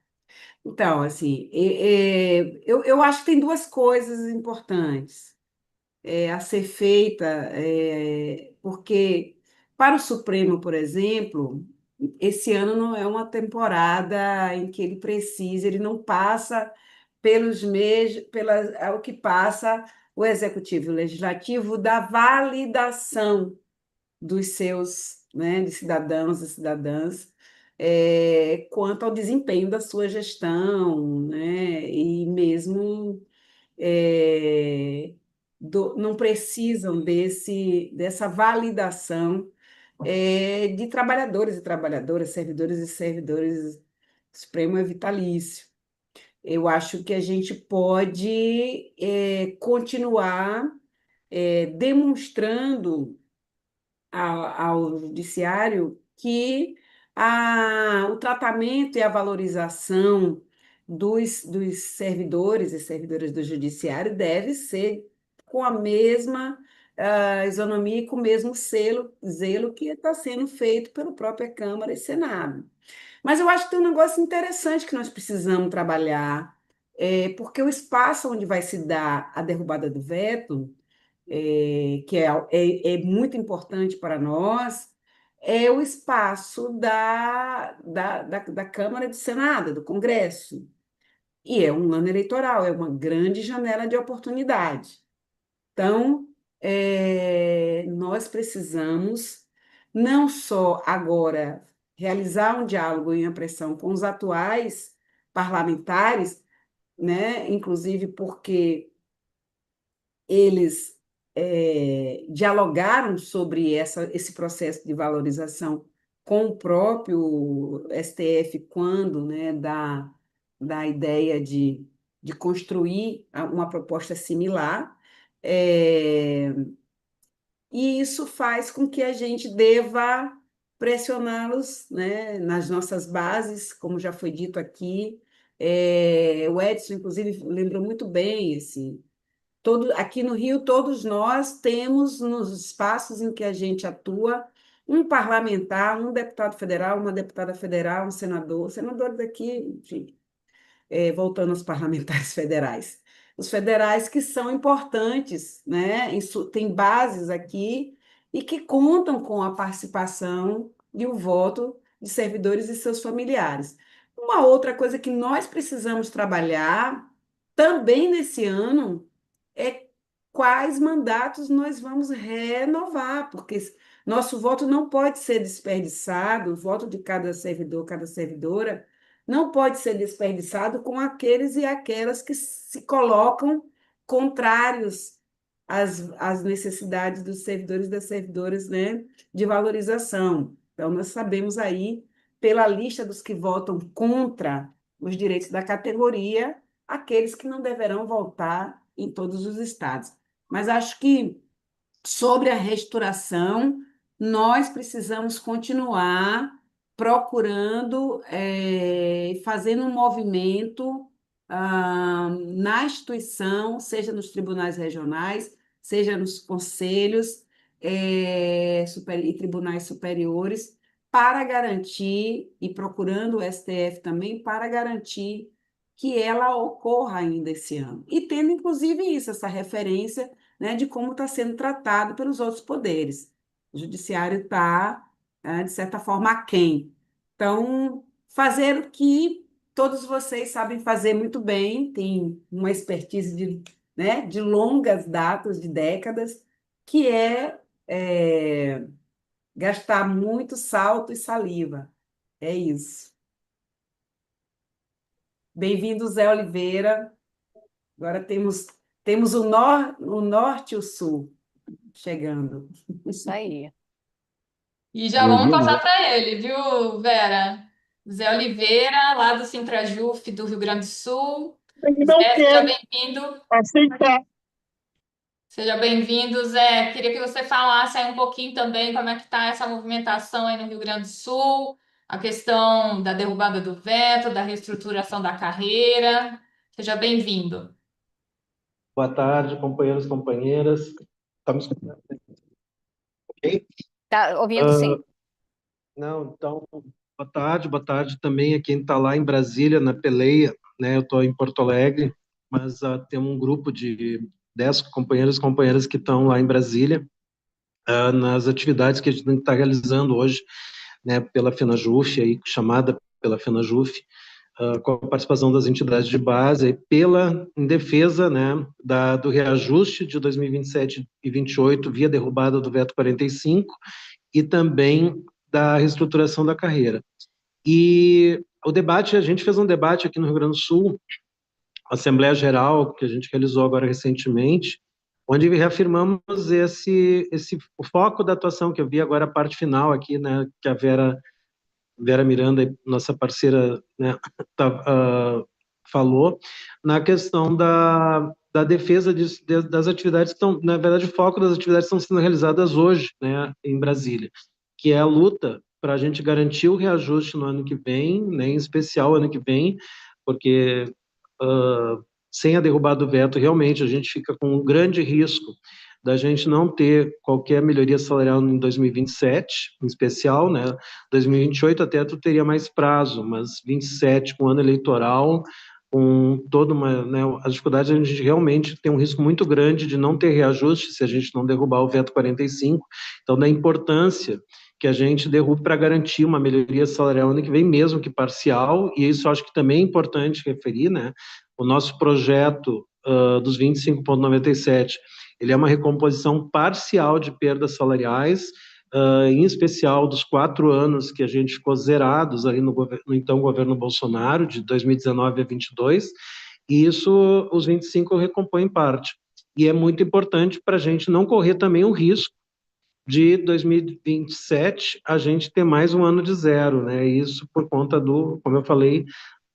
Então, assim, eu acho que tem duas coisas importantes. a ser feita, porque para o Supremo, por exemplo, esse ano não é uma temporada em que ele precisa, ele não passa pelos meses, é o que passa o Executivo e o Legislativo da validação dos seus, né, de cidadãos e cidadãs, quanto ao desempenho da sua gestão, né, e mesmo não precisam dessa validação de trabalhadores e trabalhadoras, servidores e servidores. O Supremo é vitalício. Eu acho que a gente pode continuar demonstrando ao judiciário que o tratamento e a valorização dos servidores e servidoras do judiciário deve ser com a mesma isonomia e com o mesmo zelo que está sendo feito pela própria Câmara e Senado. Mas eu acho que tem um negócio interessante que nós precisamos trabalhar, porque o espaço onde vai se dar a derrubada do veto que é muito importante para nós, é o espaço da Câmara e do Senado, do Congresso. E é um ano eleitoral, é uma grande janela de oportunidade. Então, nós precisamos não só agora realizar um diálogo e uma pressão com os atuais parlamentares, né, inclusive porque eles dialogaram sobre esse processo de valorização com o próprio STF, quando, né, da ideia de construir uma proposta similar, e isso faz com que a gente deva pressioná-los, né, nas nossas bases, como já foi dito aqui. O Edson, inclusive, lembrou muito bem, assim, aqui no Rio, todos nós temos, nos espaços em que a gente atua, um parlamentar, um deputado federal, uma deputada federal, um senador, senador daqui, enfim, voltando aos parlamentares federais. Os federais que são importantes, né? Isso, tem bases aqui e que contam com a participação e o voto de servidores e seus familiares. Uma outra coisa que nós precisamos trabalhar também nesse ano é quais mandatos nós vamos renovar, porque nosso voto não pode ser desperdiçado, o voto de cada servidor, cada servidora, não pode ser desperdiçado com aqueles e aquelas que se colocam contrários às necessidades dos servidores e das servidoras, né, de valorização. Então, nós sabemos aí, pela lista dos que votam contra os direitos da categoria, aqueles que não deverão votar em todos os estados. Mas acho que, sobre a reestruturação, nós precisamos continuar procurando, fazendo um movimento na instituição, seja nos tribunais regionais, seja nos conselhos e tribunais superiores, para garantir, e procurando o STF também, para garantir que ela ocorra ainda esse ano. E tendo, inclusive, essa referência, né, de como está sendo tratado pelos outros poderes. O judiciário está, de certa forma, aquém. Então, fazer o que todos vocês sabem fazer muito bem, tem uma expertise de longas datas, de décadas, que gastar muito salto e saliva. É isso. Bem-vindo, Zé Oliveira. Agora temos o norte e o sul chegando. Isso aí. E já vamos passar para ele, viu, Vera? Zé Oliveira, lá do Sintrajuf, do Rio Grande do Sul. Zé, seja bem-vindo. Aceitar. Seja bem-vindo, Zé. Queria que você falasse aí um pouquinho também como é que está essa movimentação aí no Rio Grande do Sul, a questão da derrubada do veto, da reestruturação da carreira. Seja bem-vindo. Boa tarde, companheiros e companheiras. Está me escutando? Ok? Está ouvindo, sim. Não, então, boa tarde também a quem está lá em Brasília, na peleia, né? Eu estou em Porto Alegre, mas temos um grupo de 10 companheiros e companheiras que estão lá em Brasília, nas atividades que a gente está realizando hoje, né, pela FENAJUF, aí, chamada pela FENAJUF, com a participação das entidades de base, em defesa, né, do reajuste de 2027 e 2028 via derrubada do veto 45 e também da reestruturação da carreira. E o debate, a gente fez um debate aqui no Rio Grande do Sul, Assembleia Geral, que a gente realizou agora recentemente, onde reafirmamos o foco da atuação, que eu vi agora a parte final aqui, né, que a Vera Miranda, nossa parceira, né, falou, na questão da defesa das atividades que estão, na verdade, o foco das atividades que estão sendo realizadas hoje, né, em Brasília, que é a luta para a gente garantir o reajuste no ano que vem, né, em especial ano que vem, porque sem a derrubada do veto, realmente a gente fica com um grande risco da gente não ter qualquer melhoria salarial em 2027, em especial, né? 2028 até tu teria mais prazo, mas 27 com ano eleitoral, com toda uma, né, as dificuldades, a gente realmente tem um risco muito grande de não ter reajuste se a gente não derrubar o veto 45. Então, da importância que a gente derrube para garantir uma melhoria salarial ano que vem, mesmo que parcial, e isso acho que também é importante referir, né? O nosso projeto dos 25,97, ele é uma recomposição parcial de perdas salariais, em especial dos 4 anos que a gente ficou zerados ali no então governo Bolsonaro, de 2019 a 22, e isso, os 25 recompõem parte. E é muito importante para a gente não correr também o risco de 2027 a gente ter mais um ano de zero, né? Isso por conta como eu falei,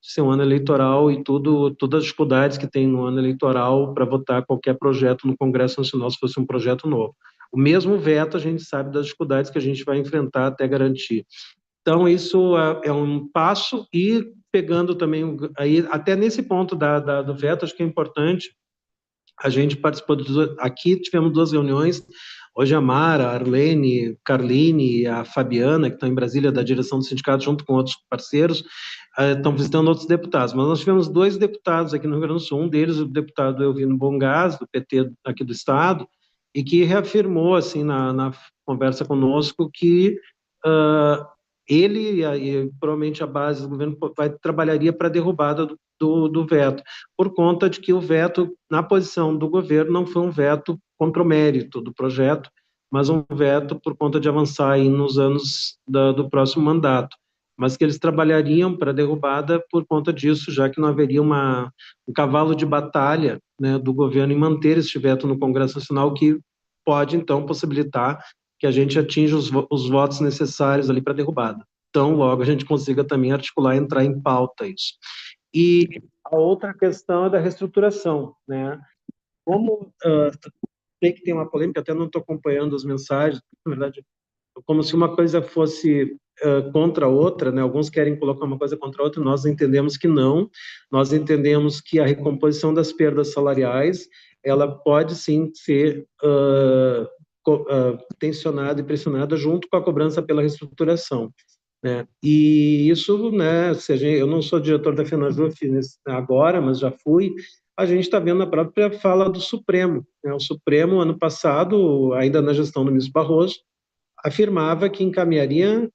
ser um ano eleitoral e todas as dificuldades que tem no ano eleitoral para votar qualquer projeto no Congresso Nacional se fosse um projeto novo. O mesmo veto, a gente sabe das dificuldades que a gente vai enfrentar até garantir. Então, isso é um passo, e pegando também, aí, até nesse ponto do veto, acho que é importante, a gente participou, aqui tivemos 2 reuniões, hoje a Mara, a Arlene, Carline e a Fabiana, que estão em Brasília, da direção do sindicato, junto com outros parceiros, estão visitando outros deputados, mas nós tivemos 2 deputados aqui no Rio Grande do Sul, um deles o deputado Elvino Bongás, do PT aqui do estado, e que reafirmou, assim, na conversa conosco, que ele e provavelmente a base do governo trabalharia para a derrubada do veto, por conta de que o veto, na posição do governo, não foi um veto contra o mérito do projeto, mas um veto por conta de avançar aí nos anos do próximo mandato, mas que eles trabalhariam para a derrubada por conta disso, já que não haveria um cavalo de batalha, né, do governo em manter esse veto no Congresso Nacional, que pode, então, possibilitar que a gente atinja os votos necessários ali para a derrubada. Então, logo, a gente consiga também articular e entrar em pauta isso. E a outra questão é da reestruturação, né? Como tem que ter uma polêmica, até não estou acompanhando as mensagens, na verdade, como se uma coisa fosse contra a outra, né? Alguns querem colocar uma coisa contra a outra, nós entendemos que não, nós entendemos que a recomposição das perdas salariais, ela pode sim ser tensionada e pressionada junto com a cobrança pela reestruturação, né? E isso, né, eu não sou diretor da FENAJUF agora, mas já fui, a gente está vendo a própria fala do Supremo, né? O Supremo, ano passado, ainda na gestão do ministro Barroso, afirmava que encaminharia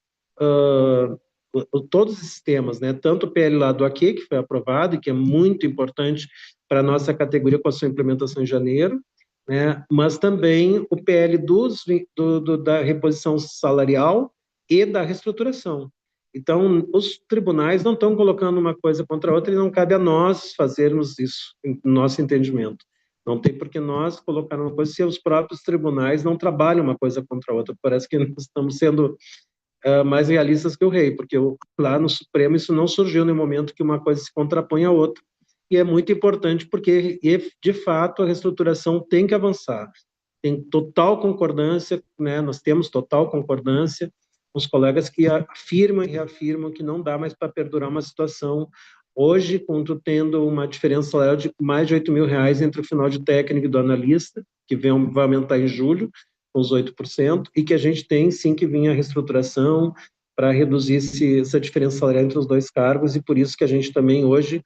todos esses temas, né? Tanto o PL lá do aqui, que foi aprovado e que é muito importante para a nossa categoria com a sua implementação em janeiro, né? Mas também o PL da reposição salarial e da reestruturação. Então, os tribunais não estão colocando uma coisa contra a outra e não cabe a nós fazermos isso, no nosso entendimento. Não tem por que nós colocar uma coisa se os próprios tribunais não trabalham uma coisa contra a outra. Parece que nós estamos sendo mais realistas que o rei, porque lá no Supremo isso não surgiu no momento que uma coisa se contrapõe à outra. E é muito importante porque, de fato, a reestruturação tem que avançar. Tem total concordância, né? Nós temos total concordância com os colegas que afirmam e reafirmam que não dá mais para perdurar uma situação hoje, quando tendo uma diferença salarial de mais de R$8.000 entre o final de técnico e do analista, que vai aumentar em julho, com os 8%, e que a gente tem, sim, que vir a reestruturação para reduzir essa diferença salarial entre os 2 cargos, e por isso que a gente também hoje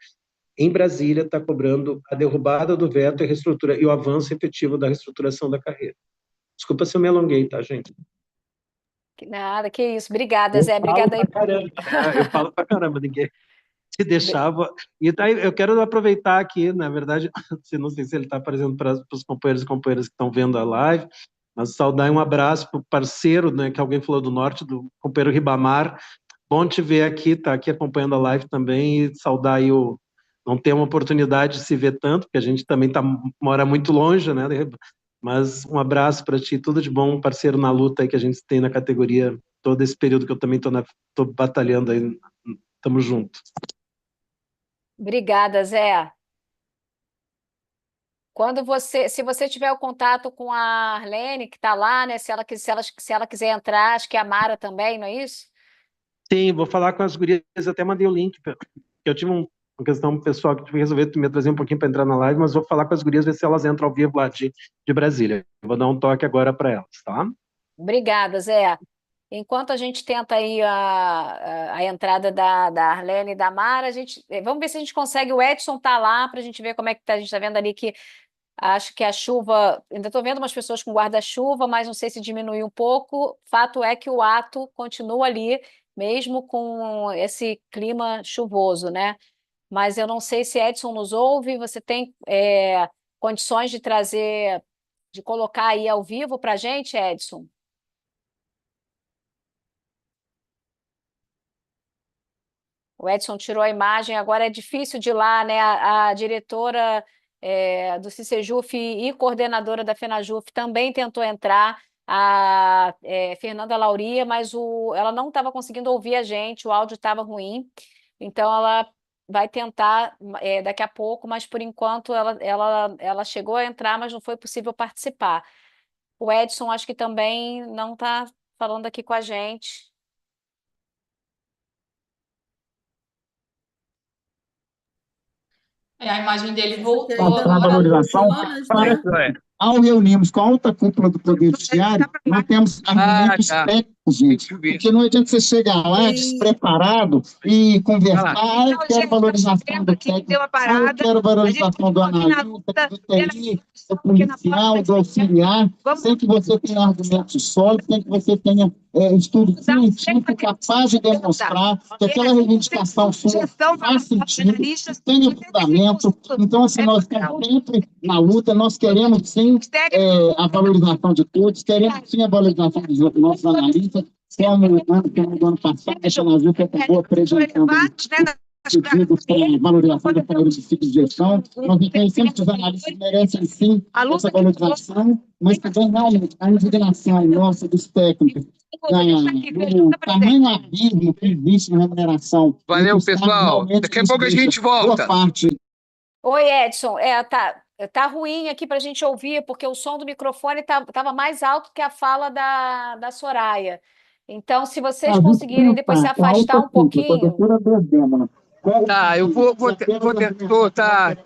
em Brasília, está cobrando a derrubada do veto e o avanço efetivo da reestruturação da carreira. Desculpa se eu me alonguei, tá, gente? Nada, que isso. Obrigada, Zé. Obrigada aí. Eu falo pra caramba, ninguém se deixava. E daí eu quero aproveitar aqui, na verdade, não sei se ele está aparecendo para os companheiros e companheiras que estão vendo a live, mas saudar um abraço para o parceiro, né, que alguém falou do norte, do companheiro Ribamar. Bom te ver aqui, tá aqui acompanhando a live também, e saudar aí não ter uma oportunidade de se ver tanto, porque a gente também mora muito longe, né? Mas um abraço para ti, tudo de bom, parceiro na luta aí que a gente tem na categoria, todo esse período que eu também tô batalhando aí. Tamo junto. Obrigada, Zé. Se você tiver o contato com a Arlene, que está lá, né? Se ela quiser entrar, acho que a Mara também, não é isso? Sim, vou falar com as gurias, até mandei o link, eu tive uma questão pessoal que tive que resolver me trazer um pouquinho para entrar na live, mas vou falar com as gurias, ver se elas entram ao vivo lá de Brasília. Vou dar um toque agora para elas, tá? Obrigada, Zé. Enquanto a gente tenta aí a entrada da Arlene e da Mara, vamos ver se a gente consegue. O Edson tá lá para a gente ver como é que tá. A gente está vendo ali que acho que a chuva. Ainda estou vendo umas pessoas com guarda-chuva, mas não sei se diminuiu um pouco. Fato é que o ato continua ali, mesmo com esse clima chuvoso, né? Mas eu não sei se Edson nos ouve. Você tem condições de colocar aí ao vivo para a gente, Edson? O Edson tirou a imagem, agora é difícil de ir lá, né? A diretora do CICEJUF e coordenadora da FENAJUF também tentou entrar, a Fernanda Lauria, mas ela não estava conseguindo ouvir a gente, o áudio estava ruim, então ela vai tentar daqui a pouco, mas por enquanto ela chegou a entrar, mas não foi possível participar. O Edson acho que também não está falando aqui com a gente. A imagem dele voltou Para a agora. valorização, ao reunirmos com a alta cúpula do Poder Judiciário, nós temos argumentos técnicos, gente. Porque não adianta você chegar lá despreparado e conversar, eu quero valorização do técnico, eu quero valorização do analista, do TI, do policial, do auxiliar, sem que você tenha argumentos sólidos, sem que você tenha estudo científico capaz de demonstrar que aquela reivindicação sua faz sentido, tenha fundamento. Então, assim, nós estamos sempre na luta, nós queremos sim a valorização de todos, queremos sim a valorização dos nossos analistas, como no ano passado, a FENAJUF acabou apresentando pedidos para valorização da carreira de ciclo de gestão. Nós reconhecemos que os analistas merecem sim essa valorização, mas também realmente a indignação nossa dos técnicos, do tamanho abismo que existe na remuneração. Valeu, pessoal. Daqui a pouco a gente volta. Oi, Edson. Tá ruim aqui para a gente ouvir, porque o som do microfone estava mais alto que a fala da Soraya. Então, se vocês conseguirem depois se afastar um pouquinho. Tá, eu vou tentar.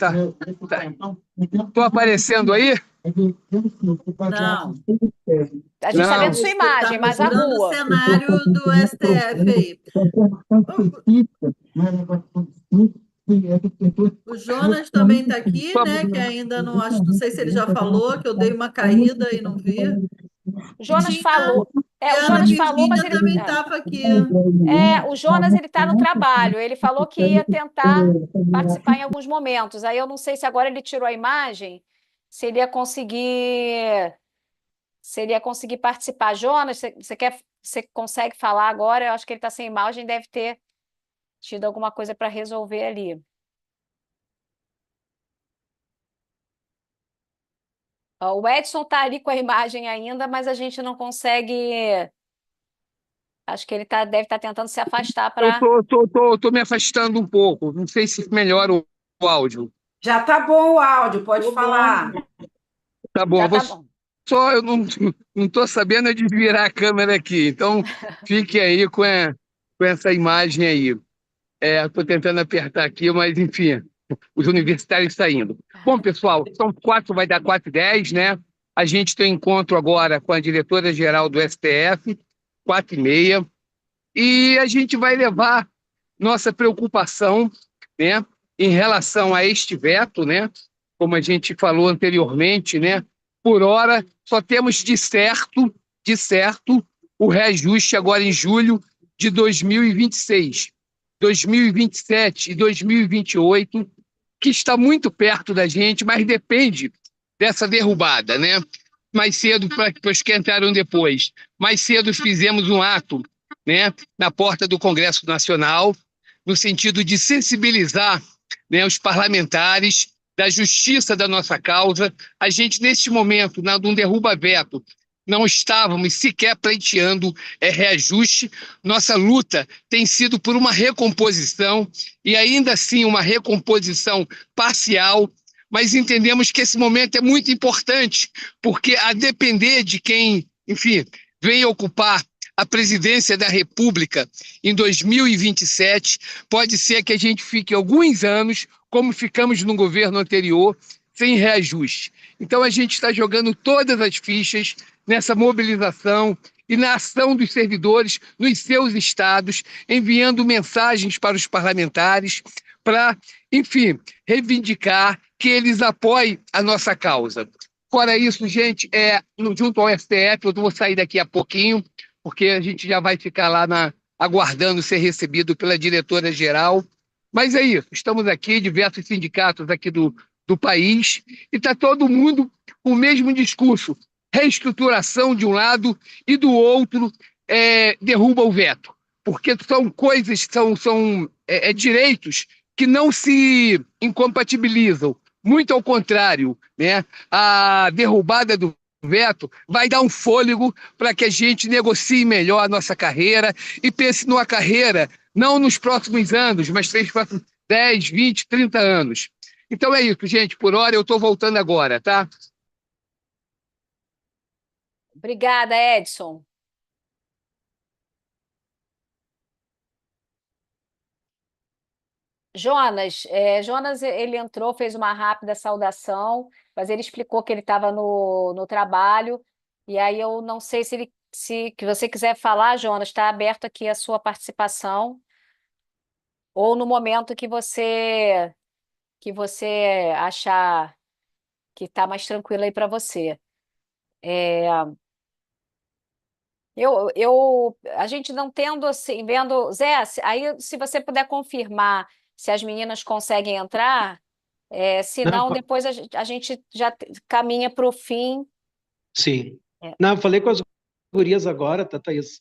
Tô aparecendo aí? Não. A gente está vendo sua imagem, mas a rua. O cenário do STF aí. O Jonas também está aqui, né? Que ainda não sei se ele já falou, que eu dei uma caída e não vi. O Jonas falou. O Jonas falou, mas ele também estava aqui. O Jonas ele está no trabalho. Ele falou que ia tentar participar em alguns momentos. Aí eu não sei se agora ele tirou a imagem, se ele ia conseguir participar. Jonas, você consegue falar agora? Eu acho que ele está sem imagem, deve ter tido alguma coisa para resolver ali. O Edson está ali com a imagem ainda, mas a gente não consegue. Acho que ele deve estar tentando se afastar para. Eu tô me afastando um pouco. Não sei se melhora o áudio. Já tá bom o áudio, pode falar. Tá bom. Só eu não estou sabendo de virar a câmera aqui. Então, fique aí com essa imagem aí. Estou tentando apertar aqui, mas enfim. Os universitários saindo. Bom, pessoal, vai dar 4h10, né? A gente tem um encontro agora com a diretora-geral do STF, 4h30, e a gente vai levar nossa preocupação, né, em relação a este veto, né? Como a gente falou anteriormente, né? Por hora, só temos de certo, o reajuste agora em julho de 2026, 2027 e 2028, que está muito perto da gente, mas depende dessa derrubada, né? Mais cedo, para os que entraram depois, mais cedo fizemos um ato, né, na porta do Congresso Nacional, no sentido de sensibilizar, né, os parlamentares da justiça da nossa causa. A gente, neste momento, num derruba-veto, não estávamos sequer pleiteando reajuste. Nossa luta tem sido por uma recomposição, e ainda assim uma recomposição parcial, mas entendemos que esse momento é muito importante, porque a depender de quem, enfim, venha ocupar a presidência da República em 2027, pode ser que a gente fique alguns anos, como ficamos no governo anterior, sem reajuste. Então, a gente está jogando todas as fichas nessa mobilização e na ação dos servidores nos seus estados, enviando mensagens para os parlamentares para, enfim, reivindicar que eles apoiem a nossa causa. Fora isso, gente, junto ao STF, eu vou sair daqui a pouquinho, porque a gente já vai ficar lá aguardando ser recebido pela diretora-geral. Mas é isso, estamos aqui, diversos sindicatos aqui do país, e está todo mundo com o mesmo discurso: reestruturação de um lado e do outro derruba o veto, porque são coisas, são direitos que não se incompatibilizam, muito ao contrário, né? A derrubada do veto vai dar um fôlego para que a gente negocie melhor a nossa carreira e pense numa carreira não nos próximos anos, mas nos próximos 10, 20, 30 anos. Então é isso, gente. Por hora eu estou voltando agora, tá? Obrigada, Edson. Jonas, ele entrou, fez uma rápida saudação, mas ele explicou que ele estava no trabalho, e aí eu não sei se que você quiser falar, Jonas, está aberto aqui a sua participação, ou no momento que você achar que está mais tranquilo aí para você. A gente não tendo assim, vendo. Zé, aí se você puder confirmar se as meninas conseguem entrar, se Não, não, depois a gente já caminha para o fim. sim. É. Não, eu falei com as gurias agora, tá, Thaís?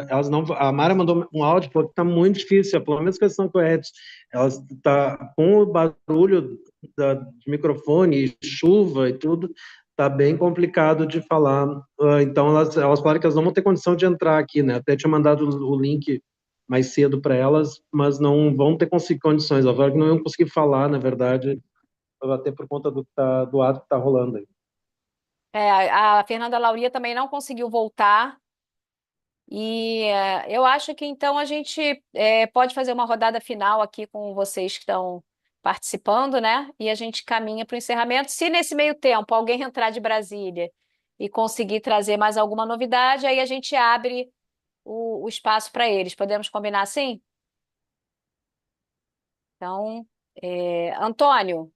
Elas não, a Mara mandou um áudio, falou que tá muito difícil, pelo menos questão com o Edson. Elas tá com o barulho de microfone, e chuva e tudo, tá bem complicado de falar. Então elas falaram que elas não vão ter condição de entrar aqui, né? Até tinha mandado o link mais cedo para elas, mas não vão ter condições. Elas falaram que não iam conseguir falar, na verdade, até por conta do ato que tá rolando aí. A Fernanda Lauria também não conseguiu voltar. E eu acho que então a gente pode fazer uma rodada final aqui com vocês que estão participando, né? E a gente caminha para o encerramento. Se nesse meio tempo alguém entrar de Brasília e conseguir trazer mais alguma novidade, aí a gente abre o espaço para eles. Podemos combinar assim? Então, Antônio,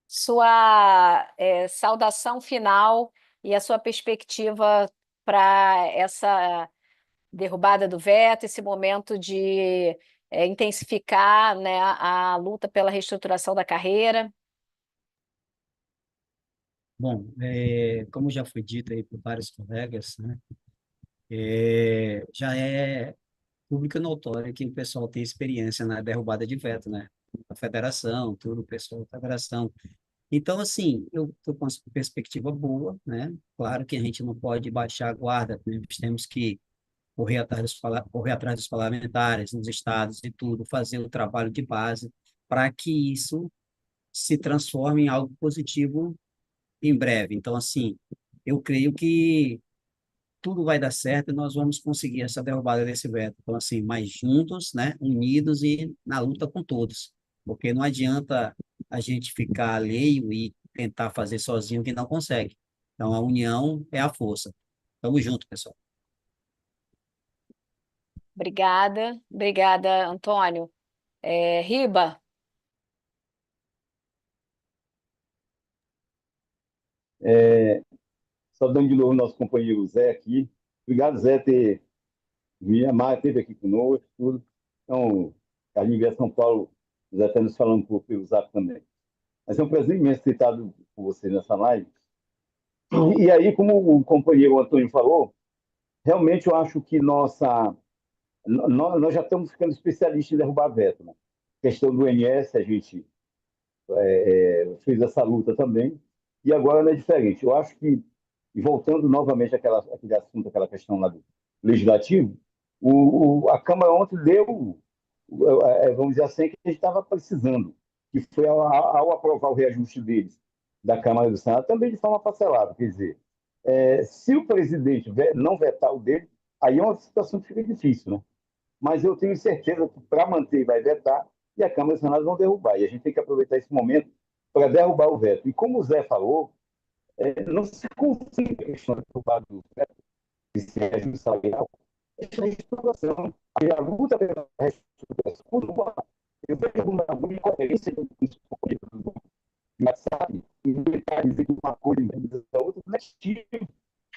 sua saudação final e a sua perspectiva para essa derrubada do veto, esse momento de intensificar, né, a luta pela reestruturação da carreira. Bom, como já foi dito aí por vários colegas, né, já é pública notória que o pessoal tem experiência na derrubada de veto, né? A federação, tudo, o pessoal da federação. Então, assim, eu estou com uma perspectiva boa, né? Claro que a gente não pode baixar a guarda, né? Nós temos que correr atrás dos parlamentares nos estados e tudo, fazer o trabalho de base para que isso se transforme em algo positivo em breve. Então, assim, eu creio que tudo vai dar certo e nós vamos conseguir essa derrubada desse veto. Então, assim, mais juntos, né, unidos e na luta com todos, porque não adianta a gente ficar alheio e tentar fazer sozinho o que não consegue. Então, a união é a força. Tamo junto, pessoal. Obrigada, Antônio. Riba, Saudando de novo o nosso companheiro Zé aqui. Obrigado, Zé, esteve aqui conosco, tudo. Então, Carlinhos via São Paulo, o Zé está nos falando pelo Zap também. Mas é um prazer imenso ter estado com vocês nessa live. E aí, como o companheiro Antônio falou, realmente eu acho que nós já estamos ficando especialistas em derrubar veto, né? A questão do INSS, a gente fez essa luta também, e agora não é diferente. Eu acho que, e voltando novamente àquele assunto, aquela questão lá do legislativo, a Câmara ontem deu, vamos dizer assim, que a gente estava precisando, que foi ao aprovar o reajuste deles, da Câmara e do Senado, também de forma parcelada. Quer dizer, se o presidente não vetar o dele, aí é uma situação que fica difícil, né? Mas eu tenho certeza que para manter vai vetar e a Câmara e o Senado vão derrubar. E a gente tem que aproveitar esse momento para derrubar o veto. E como o Zé falou, não se confia a questão de derrubar do veto, esse reajuste salarial, é a reestruturação. A luta pela reestruturação, eu vejo uma incoerência do WhatsApp, inventar dizer que uma coisa e a outra, não é possível.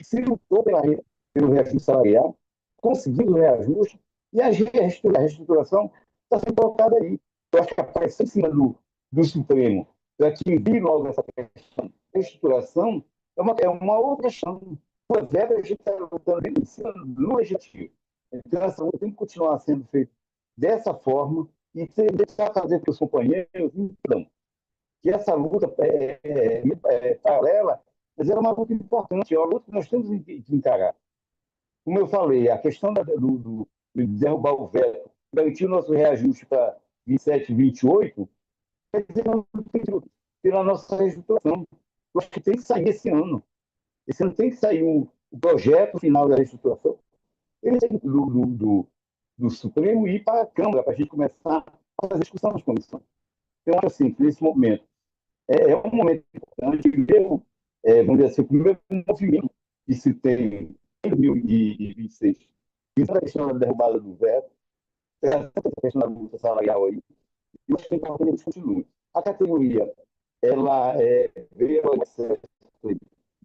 Se lutou pelo reajuste salarial, conseguiu o reajuste, e a reestruturação está sendo colocada aí. Eu acho que aparece em cima do Supremo para atingir logo essa questão. A reestruturação é uma outra questão. Por exemplo, a gente está lutando em cima do legislativo. Então, essa luta tem que continuar sendo feita dessa forma e deixar fazer para os companheiros então, que essa luta é paralela, mas é uma luta importante, é uma luta que nós temos que encarar. Como eu falei, a questão do derrubar o veto, garantir o nosso reajuste para 27, 28, quer dizer, pela nossa reestruturação. Eu acho que tem que sair esse ano. Esse ano tem que sair o projeto final da reestruturação do Supremo e ir para a Câmara, para a gente começar a fazer discussão nas comissões. Então, acho assim, nesse momento, é um momento importante, vamos dizer assim, o primeiro movimento que se tem em 2026, isso é a questão da derrubada do veto, essa questão da luta salarial aí, e eu acho que tem que eles continuem. A categoria, ela veio em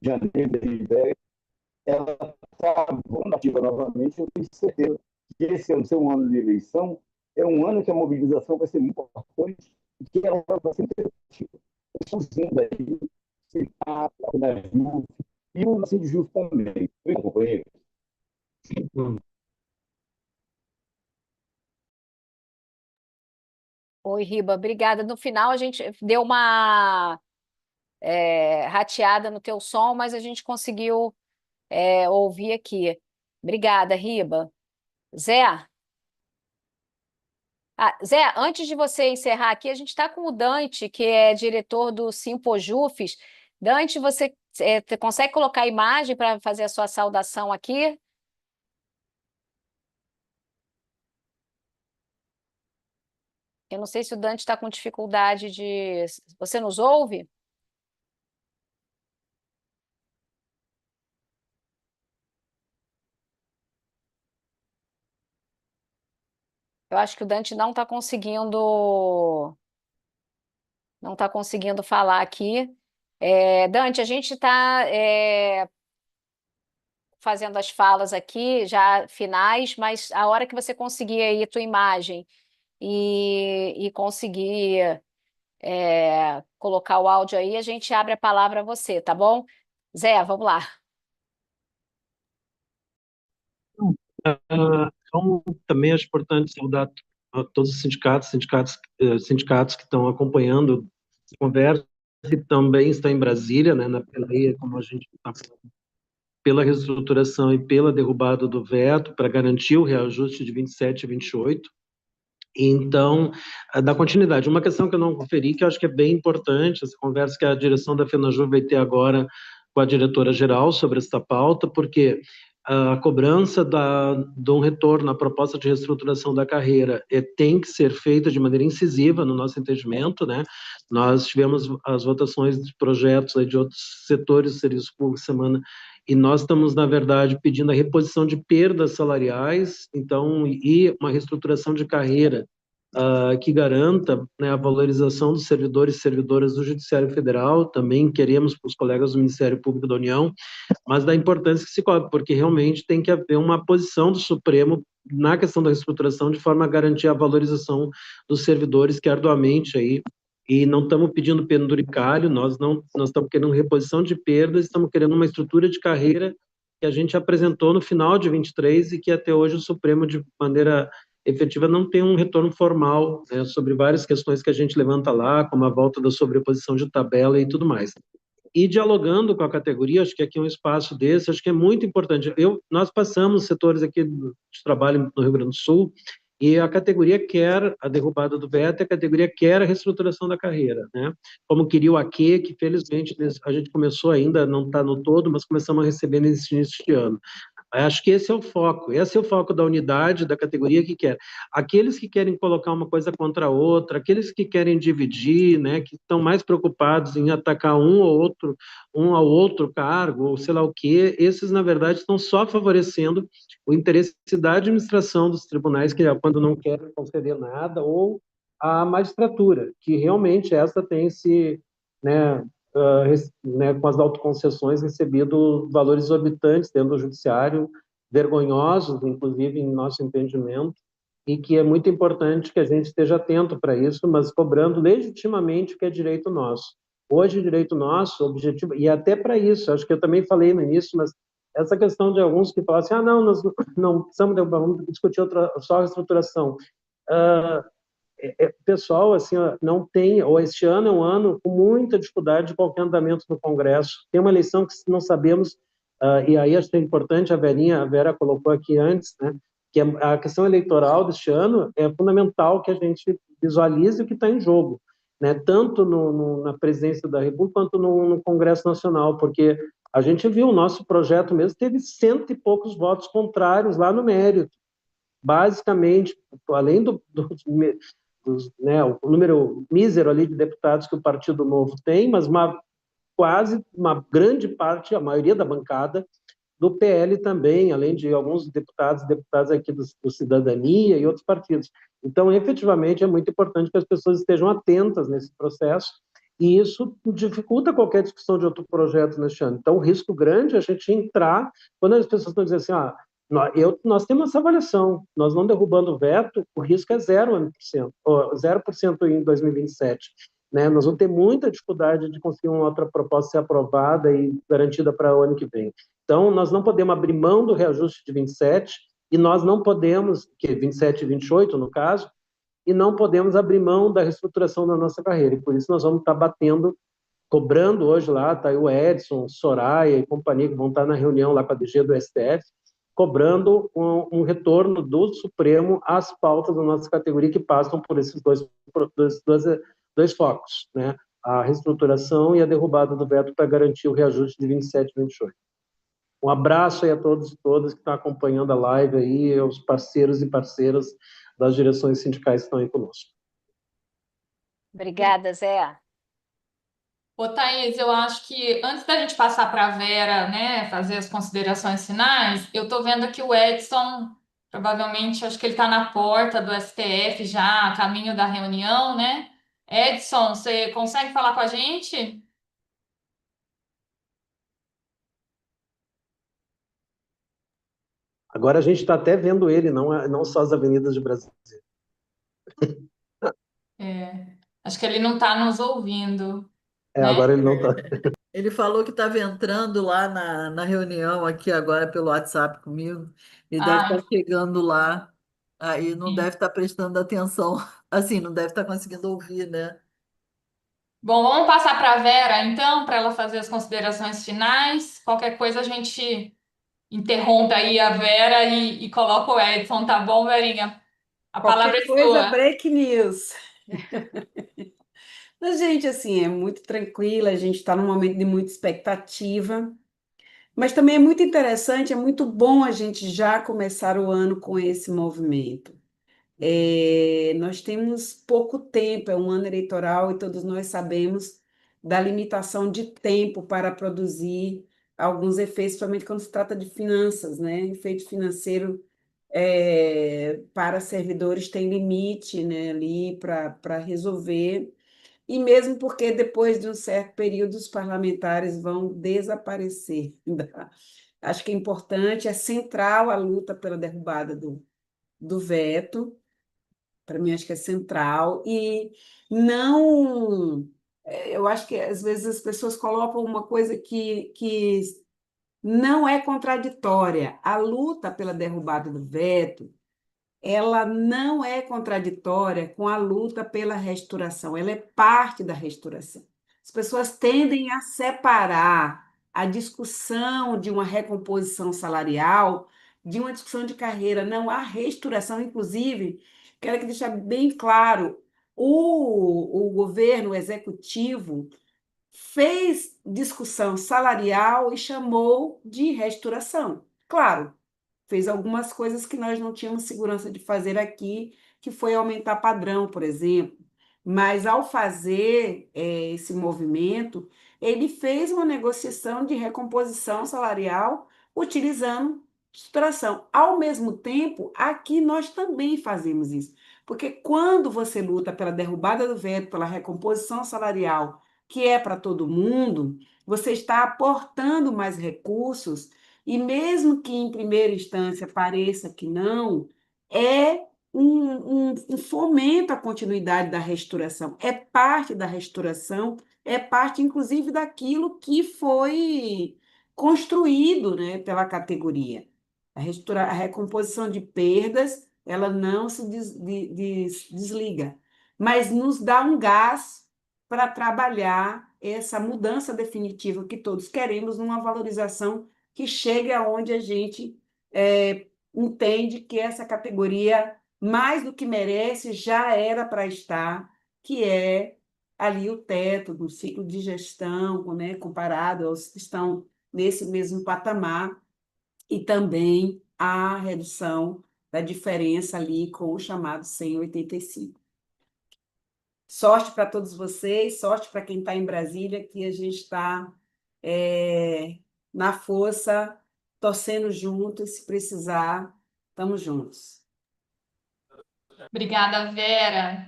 janeiro de 2010, ela está ativa novamente, eu tenho certeza que esse ano, ser um ano de eleição, é um ano que a mobilização vai ser muito importante e que ela vai ser efetiva. Estamos vendo aí, e o Nascimento de Justo também. Viu, companheiro? Oi, Riba, obrigada. No final a gente deu uma rateada no teu som, mas a gente conseguiu ouvir aqui. Obrigada, Riba. Zé? Zé, antes de você encerrar aqui, a gente está com o Dante, que é diretor do Simpojufes. Dante, você consegue colocar a imagem para fazer a sua saudação aqui? Eu não sei se o Dante está com dificuldade de... Você nos ouve? Eu acho que o Dante não está conseguindo falar aqui. Dante, a gente está fazendo as falas aqui, já finais, mas a hora que você conseguir aí a tua imagem e conseguir colocar o áudio aí, a gente abre a palavra a você, tá bom? Zé, vamos lá. Então, também acho importante saudar a todos os sindicatos que estão acompanhando essa conversa, e também está em Brasília, né, na peleia, como a gente está falando, pela reestruturação e pela derrubada do veto, para garantir o reajuste de 27 e 28. Então, da continuidade, uma questão que eu não conferi, que eu acho que é bem importante, essa conversa que a direção da FenaJuve vai ter agora com a diretora-geral sobre esta pauta, porque a cobrança de um retorno à proposta de reestruturação da carreira tem que ser feita de maneira incisiva, no nosso entendimento, né? Nós tivemos as votações de projetos aí de outros setores do serviço público semana, e nós estamos, na verdade, pedindo a reposição de perdas salariais, então, e uma reestruturação de carreira que garanta, né, a valorização dos servidores e servidoras do Judiciário Federal, também queremos para os colegas do Ministério Público da União, mas da importância que se cobre, porque realmente tem que haver uma posição do Supremo na questão da reestruturação, de forma a garantir a valorização dos servidores que arduamente aí, e não estamos pedindo penduricalho, nós estamos querendo reposição de perdas, estamos querendo uma estrutura de carreira que a gente apresentou no final de 23 e que até hoje o Supremo, de maneira efetiva, não tem um retorno formal, né, sobre várias questões que a gente levanta lá, como a volta da sobreposição de tabela e tudo mais. E dialogando com a categoria, acho que aqui é um espaço desse, acho que é muito importante. Nós passamos setores aqui de trabalho no Rio Grande do Sul, e a categoria quer a derrubada do veto, a categoria quer a reestruturação da carreira, né? Como queria o AQ, que felizmente a gente começou ainda, não está no todo, mas começamos a receber nesse início de ano. Acho que esse é o foco da unidade, da categoria que quer. Aqueles que querem colocar uma coisa contra a outra, aqueles que querem dividir, né, que estão mais preocupados em atacar um ao outro cargo, ou sei lá o quê, esses, na verdade, estão só favorecendo o interesse da administração dos tribunais, que é quando não querem conceder nada, ou a magistratura, que realmente essa tem se, né, né, com as autoconcessões, recebido valores exorbitantes dentro do judiciário, vergonhosos, inclusive, em nosso entendimento, e que é muito importante que a gente esteja atento para isso, mas cobrando legitimamente o que é direito nosso. Hoje, o direito nosso, objetivo, e até para isso, acho que eu também falei no início, mas essa questão de alguns que falam assim, não, nós não precisamos, vamos discutir só a reestruturação. Pessoal, assim, não tem, ou este ano é um ano com muita dificuldade de qualquer andamento no Congresso. Tem uma eleição que não sabemos, e aí acho que é importante, a Vera colocou aqui antes, né, que a questão eleitoral deste ano é fundamental que a gente visualize o que está em jogo, né, tanto na presidência da República quanto no Congresso Nacional, porque a gente viu o nosso projeto mesmo, teve 100 e poucos votos contrários lá no mérito. Basicamente, além né, o número mísero ali de deputados que o Partido Novo tem, mas quase uma grande parte, a maioria da bancada, do PL também, além de alguns deputados aqui do Cidadania e outros partidos. Então, efetivamente, é muito importante que as pessoas estejam atentas nesse processo, e isso dificulta qualquer discussão de outro projeto neste ano. Então, o risco grande é a gente entrar, quando as pessoas estão dizendo assim, nós temos essa avaliação, nós não derrubando o veto, o risco é 0%, 0% em 2027. Né? Nós vamos ter muita dificuldade de conseguir uma outra proposta ser aprovada e garantida para o ano que vem. Então, nós não podemos abrir mão do reajuste de 27, e nós não podemos, que é 27 e 28 no caso, e não podemos abrir mão da reestruturação da nossa carreira, e por isso nós vamos estar batendo, cobrando hoje lá, tá aí o Edson, Soraya e companhia, que vão estar na reunião lá com a DG do STF, cobrando um retorno do Supremo às pautas da nossa categoria, que passam por esses dois focos, né? A reestruturação e a derrubada do veto para garantir o reajuste de 27 e 28. Um abraço aí a todos e todas que estão acompanhando a live aí, aos parceiros e parceiras das direções sindicais que estão aí conosco. Obrigada, Zé. Ô, Thaís, eu acho que antes da gente passar para a Vera, né, fazer as considerações finais, eu estou vendo aqui o Edson, provavelmente, acho que ele está na porta do STF já, a caminho da reunião, né? Edson, você consegue falar com a gente? Agora a gente está até vendo ele, não só as avenidas de Brasília. Acho que ele não está nos ouvindo, né? Agora ele não está. Ele falou que estava entrando lá na reunião aqui agora pelo WhatsApp comigo, e deve estar chegando lá, aí não deve estar prestando atenção, assim, não deve estar conseguindo ouvir, né? Bom, vamos passar para a Vera, então, para ela fazer as considerações finais. Qualquer coisa a gente interrompe aí a Vera e coloca o Edson, tá bom, Verinha? A palavra é Qualquer coisa, sua. break news. Mas, gente, assim, é muito tranquila, a gente está num momento de muita expectativa, mas também é muito interessante, é muito bom a gente já começar o ano com esse movimento. Nós temos pouco tempo, é um ano eleitoral e todos nós sabemos da limitação de tempo para produzir alguns efeitos, principalmente quando se trata de finanças, né? Efeito financeiro para servidores tem limite, né, ali para resolver, e mesmo porque depois de um certo período os parlamentares vão desaparecer. Acho que é importante, é central a luta pela derrubada do veto, para mim acho que é central, e não. Eu acho que às vezes as pessoas colocam uma coisa que não é contraditória. A luta pela derrubada do veto, ela não é contraditória com a luta pela restauração, ela é parte da restauração. As pessoas tendem a separar a discussão de uma recomposição salarial de uma discussão de carreira. Não, há restauração, inclusive, quero que deixar bem claro, o governo, o executivo, fez discussão salarial e chamou de restauração. Claro, fez algumas coisas que nós não tínhamos segurança de fazer aqui, que foi aumentar padrão, por exemplo. Mas, ao fazer esse movimento, ele fez uma negociação de recomposição salarial utilizando estruturação. Ao mesmo tempo, aqui nós também fazemos isso. Porque quando você luta pela derrubada do veto, pela recomposição salarial, que é para todo mundo, você está aportando mais recursos e mesmo que em primeira instância pareça que não, é um fomento à continuidade da restauração, é parte da restauração, é parte, inclusive, daquilo que foi construído, né, pela categoria. A recomposição de perdas, ela não se desliga, mas nos dá um gás para trabalhar essa mudança definitiva que todos queremos numa valorização que chegue aonde a gente entende que essa categoria, mais do que merece, já era para estar, que é ali o teto do ciclo de gestão, né, comparado aos que estão nesse mesmo patamar, e também a redução da diferença ali com o chamado 185. Sorte para todos vocês, sorte para quem está em Brasília, que a gente está na força, torcendo juntos, se precisar, estamos juntos. Obrigada, Vera.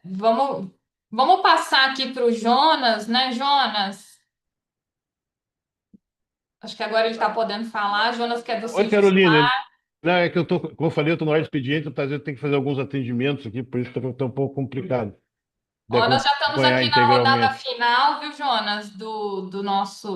Vamos passar aqui para o Jonas, né, Jonas? Acho que agora ele está podendo falar. Jonas, que é do Oi, Carolina. Sindispar. Não, é que eu tô, como eu falei, eu estou na hora de expediente, então às vezes tem que fazer alguns atendimentos aqui, por isso está um pouco complicado de Ó, nós já estamos acompanhar aqui na rodada integralmente. final, viu, Jonas,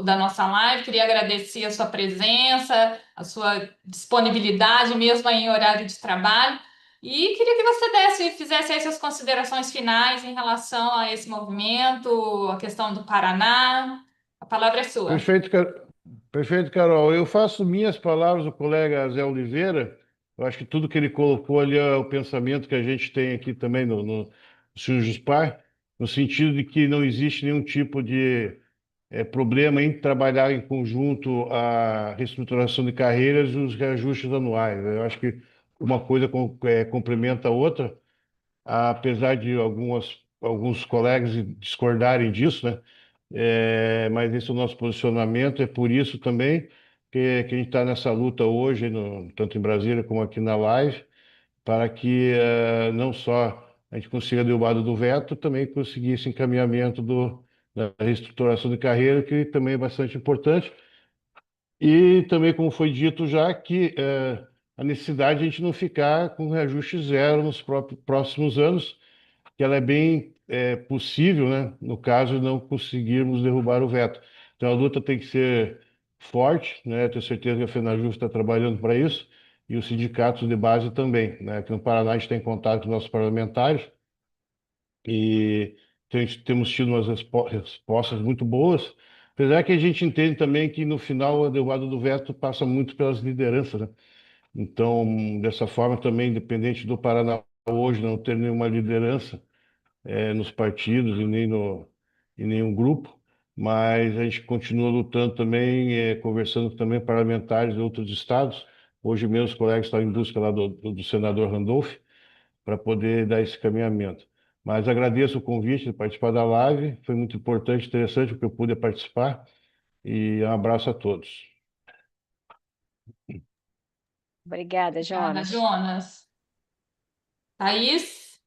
da nossa live. Queria agradecer a sua presença, a sua disponibilidade, mesmo aí em horário de trabalho. E queria que você fizesse aí suas considerações finais em relação a esse movimento, a questão do Paraná. A palavra é sua. Perfeito, Carol. Eu faço minhas palavras do colega Zé Oliveira. Eu acho que tudo que ele colocou ali é o pensamento que a gente tem aqui também no Sindispar, no sentido de que não existe nenhum tipo de problema em trabalhar em conjunto a reestruturação de carreiras e os reajustes anuais. Eu acho que uma coisa complementa a outra, apesar de alguns colegas discordarem disso, né? Mas esse é o nosso posicionamento, é por isso também que a gente está nessa luta hoje, tanto em Brasília como aqui na live, para que não só a gente consiga a derrubada do veto, também conseguir esse encaminhamento da reestruturação de carreira, que também é bastante importante. E também, como foi dito já, que a necessidade de a gente não ficar com reajuste zero nos próximos anos, que ela é bem possível, né, no caso de não conseguirmos derrubar o veto. Então, a luta tem que ser forte, né? Tenho certeza que a FenaJuve está trabalhando para isso, e os sindicatos de base também, né? Aqui no Paraná, a gente tem contato com nossos parlamentares, e temos tido umas respostas muito boas, apesar que a gente entende também que, no final, a derrubada do veto passa muito pelas lideranças, né? Então, dessa forma, também, independente do Paraná hoje não ter nenhuma liderança nos partidos e nem em nenhum grupo, mas a gente continua lutando também, conversando também com parlamentares de outros estados. Hoje mesmo os colegas estão em busca lá do senador Randolph para poder dar esse caminhamento. Mas agradeço o convite de participar da live, foi muito importante, interessante porque eu pude participar, e um abraço a todos. Obrigada, Obrigada, Jonas. Jonas. Thaís?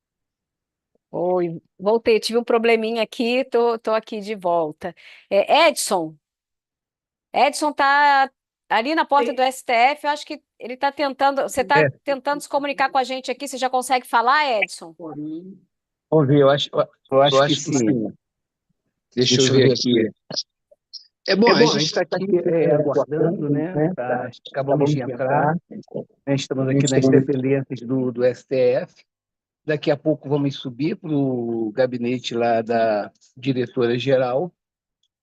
Oi, voltei, tive um probleminha aqui, tô aqui de volta. Edson está ali na porta do STF, eu acho que ele está tentando. Você está É, tentando se comunicar com a gente aqui, você já consegue falar, Edson? vamos ver, eu acho que sim. Deixa eu ver aqui. É bom, a gente está aqui aguardando, né? Acabamos de entrar, né, estamos aqui nas dependências do STF. Daqui a pouco vamos subir para o gabinete lá da diretora-geral.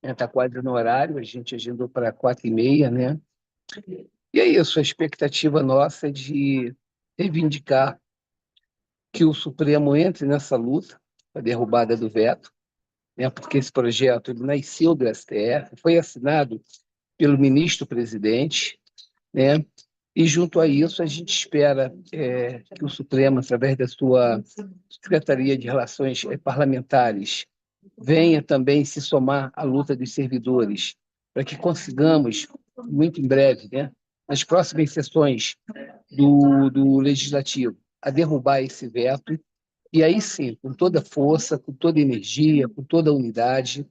Está quase no horário, a gente agendou para 4h30, né? E é isso, a expectativa nossa é de reivindicar que o Supremo entre nessa luta, a derrubada do veto, né? Porque esse projeto ele nasceu do STF, foi assinado pelo ministro-presidente, né? E, junto a isso, a gente espera que o Supremo, através da sua Secretaria de Relações Parlamentares, venha também se somar à luta dos servidores, para que consigamos, muito em breve, né, nas próximas sessões do Legislativo, a derrubar esse veto, e aí sim, com toda força, com toda energia, com toda unidade,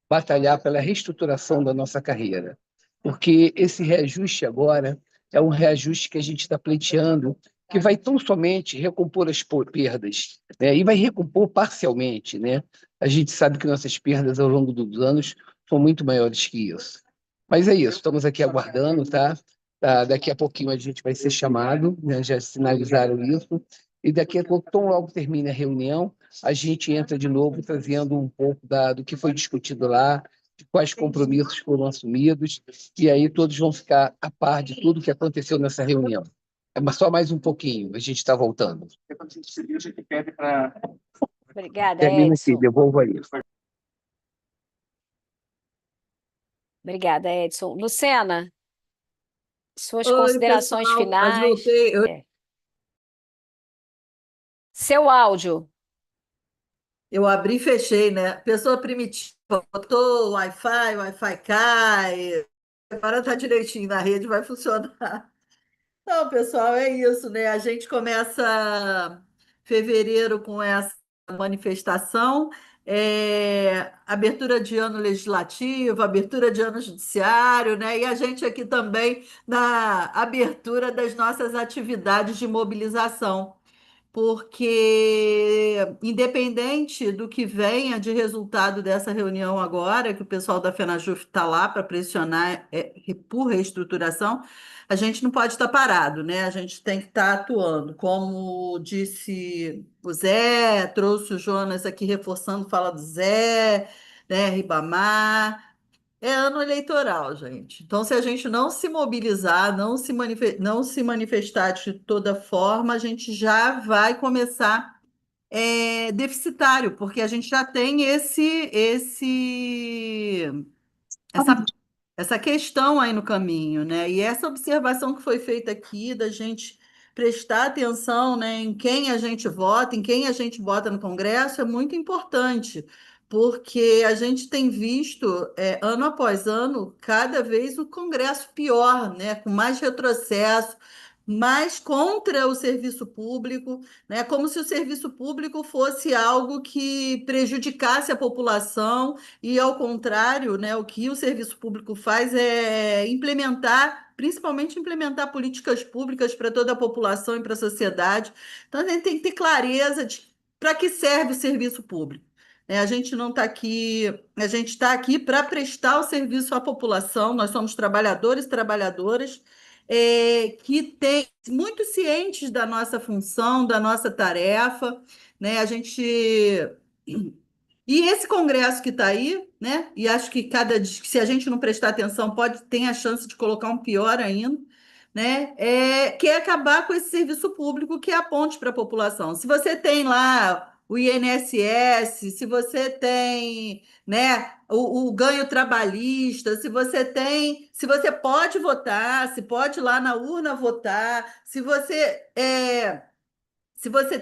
batalhar pela reestruturação da nossa carreira. Porque esse reajuste agora é um reajuste que a gente está pleiteando, que vai tão somente recompor as perdas, né? E vai recompor parcialmente, né? A gente sabe que nossas perdas ao longo dos anos são muito maiores que isso. Mas é isso, estamos aqui aguardando, tá? Daqui a pouquinho a gente vai ser chamado, né? Já sinalizaram isso, e daqui a pouco, tão logo termine a reunião, a gente entra de novo trazendo um pouco do que foi discutido lá, de quais compromissos foram assumidos, e aí todos vão ficar a par de tudo que aconteceu nessa reunião. Mas só mais um pouquinho, a gente está voltando. Obrigada, Termina aqui, Edson. devolvo aí. Obrigada, Edson. Lucena, suas Oi, considerações pessoal, finais. voltei. Seu áudio. Eu abri e fechei, né? Pessoa primitiva, botou Wi-Fi cai, agora tá direitinho na rede, vai funcionar. Não, pessoal, é isso, né? A gente começa fevereiro com essa manifestação, abertura de ano legislativo, abertura de ano judiciário, né? E a gente aqui também na abertura das nossas atividades de mobilização, porque independente do que venha de resultado dessa reunião agora, que o pessoal da FENAJUF está lá para pressionar por reestruturação, a gente não pode estar parado, né? A gente tem que estar atuando. Como disse o Zé, trouxe o Jonas aqui reforçando, fala do Zé, né? Ribamar. É ano eleitoral, gente. Então, se a gente não se mobilizar, não se manifestar de toda forma, a gente já vai começar deficitário, porque a gente já tem essa questão aí no caminho, né? E essa observação que foi feita aqui, da gente prestar atenção, né, em quem a gente vota, em quem a gente vota no Congresso, é muito importante, porque a gente tem visto, ano após ano, cada vez o Congresso pior, né, com mais retrocesso, mais contra o serviço público, né, como se o serviço público fosse algo que prejudicasse a população, e, ao contrário, né, o que o serviço público faz é principalmente implementar políticas públicas para toda a população e para a sociedade. Então, a gente tem que ter clareza de para que serve o serviço público. A gente não está aqui, a gente está aqui para prestar o serviço à população, nós somos trabalhadores e trabalhadoras que têm muito cientes da nossa função, da nossa tarefa, né? E esse Congresso que está aí, né? E acho que se a gente não prestar atenção, tem a chance de colocar um pior ainda, né? Quer acabar com esse serviço público que é a ponte para a população. Se você tem lá o INSS, se você tem, né, o ganho trabalhista, se você pode votar, se pode ir lá na urna votar, se você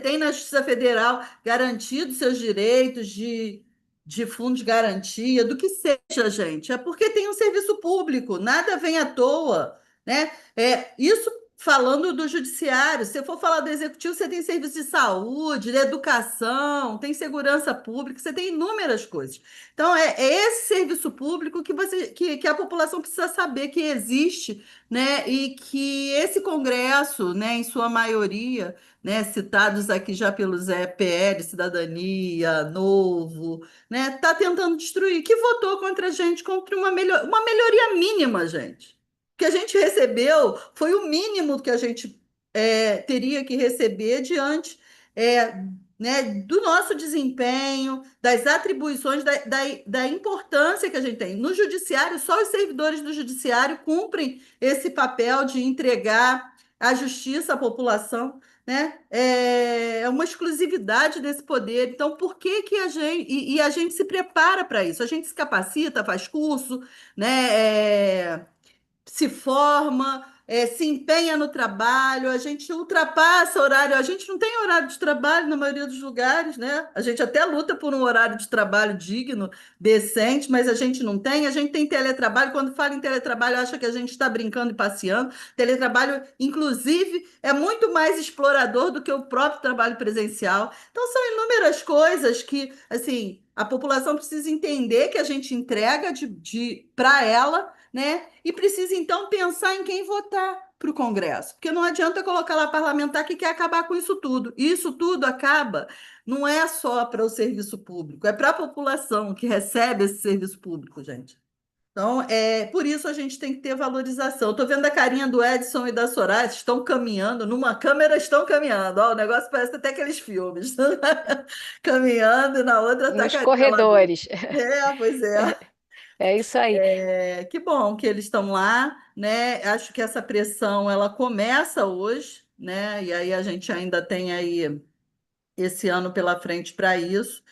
tem na Justiça Federal garantido seus direitos de fundo de garantia, do que seja, gente, é porque tem um serviço público, nada vem à toa, né? Isso falando do judiciário. Se você for falar do executivo, você tem serviço de saúde, de educação, tem segurança pública, você tem inúmeras coisas. Então, é esse serviço público que a população precisa saber que existe, né? E que esse Congresso, né, em sua maioria, né, citados aqui já pelo Zé, PL, Cidadania, Novo, né, está tentando destruir, que votou contra a gente, contra uma melhoria mínima, gente. O que a gente recebeu foi o mínimo que a gente teria que receber diante né, do nosso desempenho, das atribuições, da importância que a gente tem. No judiciário, só os servidores do judiciário cumprem esse papel de entregar a justiça à população, né? É uma exclusividade desse poder. Então, por que que a gente... E a gente se prepara para isso. A gente se capacita, faz curso, né? Se forma, se empenha no trabalho, a gente ultrapassa horário, a gente não tem horário de trabalho na maioria dos lugares, né? A gente até luta por um horário de trabalho digno, decente, mas a gente tem teletrabalho. Quando fala em teletrabalho, acha que a gente está brincando e passeando. Teletrabalho, inclusive, é muito mais explorador do que o próprio trabalho presencial. Então, são inúmeras coisas que, assim, a população precisa entender que a gente entrega para ela, né? E precisa, então, pensar em quem votar para o Congresso. Porque não adianta colocar lá parlamentar que quer acabar com isso tudo. E isso tudo acaba, não é só para o serviço público, é para a população que recebe esse serviço público, gente. Então, por isso a gente tem que ter valorização. Estou vendo a carinha do Edson e da Soraya, estão caminhando, numa câmera estão caminhando. Ó, o negócio parece até aqueles filmes. Caminhando, e na outra está Nos a corredores. Pois é. É isso aí. Que bom que eles estão lá, né? Acho que essa pressão ela começa hoje, né? E aí a gente ainda tem aí esse ano pela frente para isso.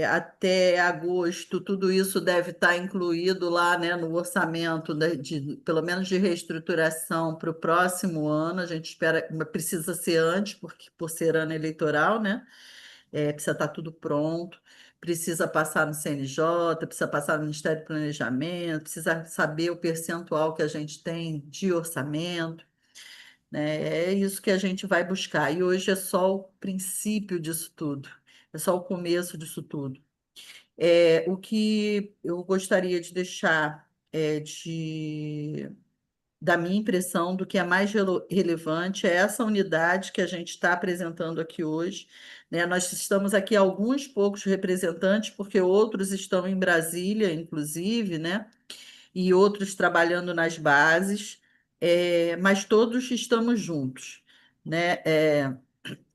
Até agosto, tudo isso deve estar incluído lá, né, no orçamento pelo menos de reestruturação para o próximo ano. A gente espera, precisa ser antes, porque por ser ano eleitoral, né? Precisa estar tudo pronto, precisa passar no CNJ, precisa passar no Ministério do Planejamento, precisa saber o percentual que a gente tem de orçamento, né? É isso que a gente vai buscar. E hoje é só o princípio disso tudo, é só o começo disso tudo. O que eu gostaria de deixar da minha impressão do que é mais relevante é essa unidade que a gente está apresentando aqui hoje, né? Nós estamos aqui alguns poucos representantes, porque outros estão em Brasília, inclusive, né? E outros trabalhando nas bases, mas todos estamos juntos, né?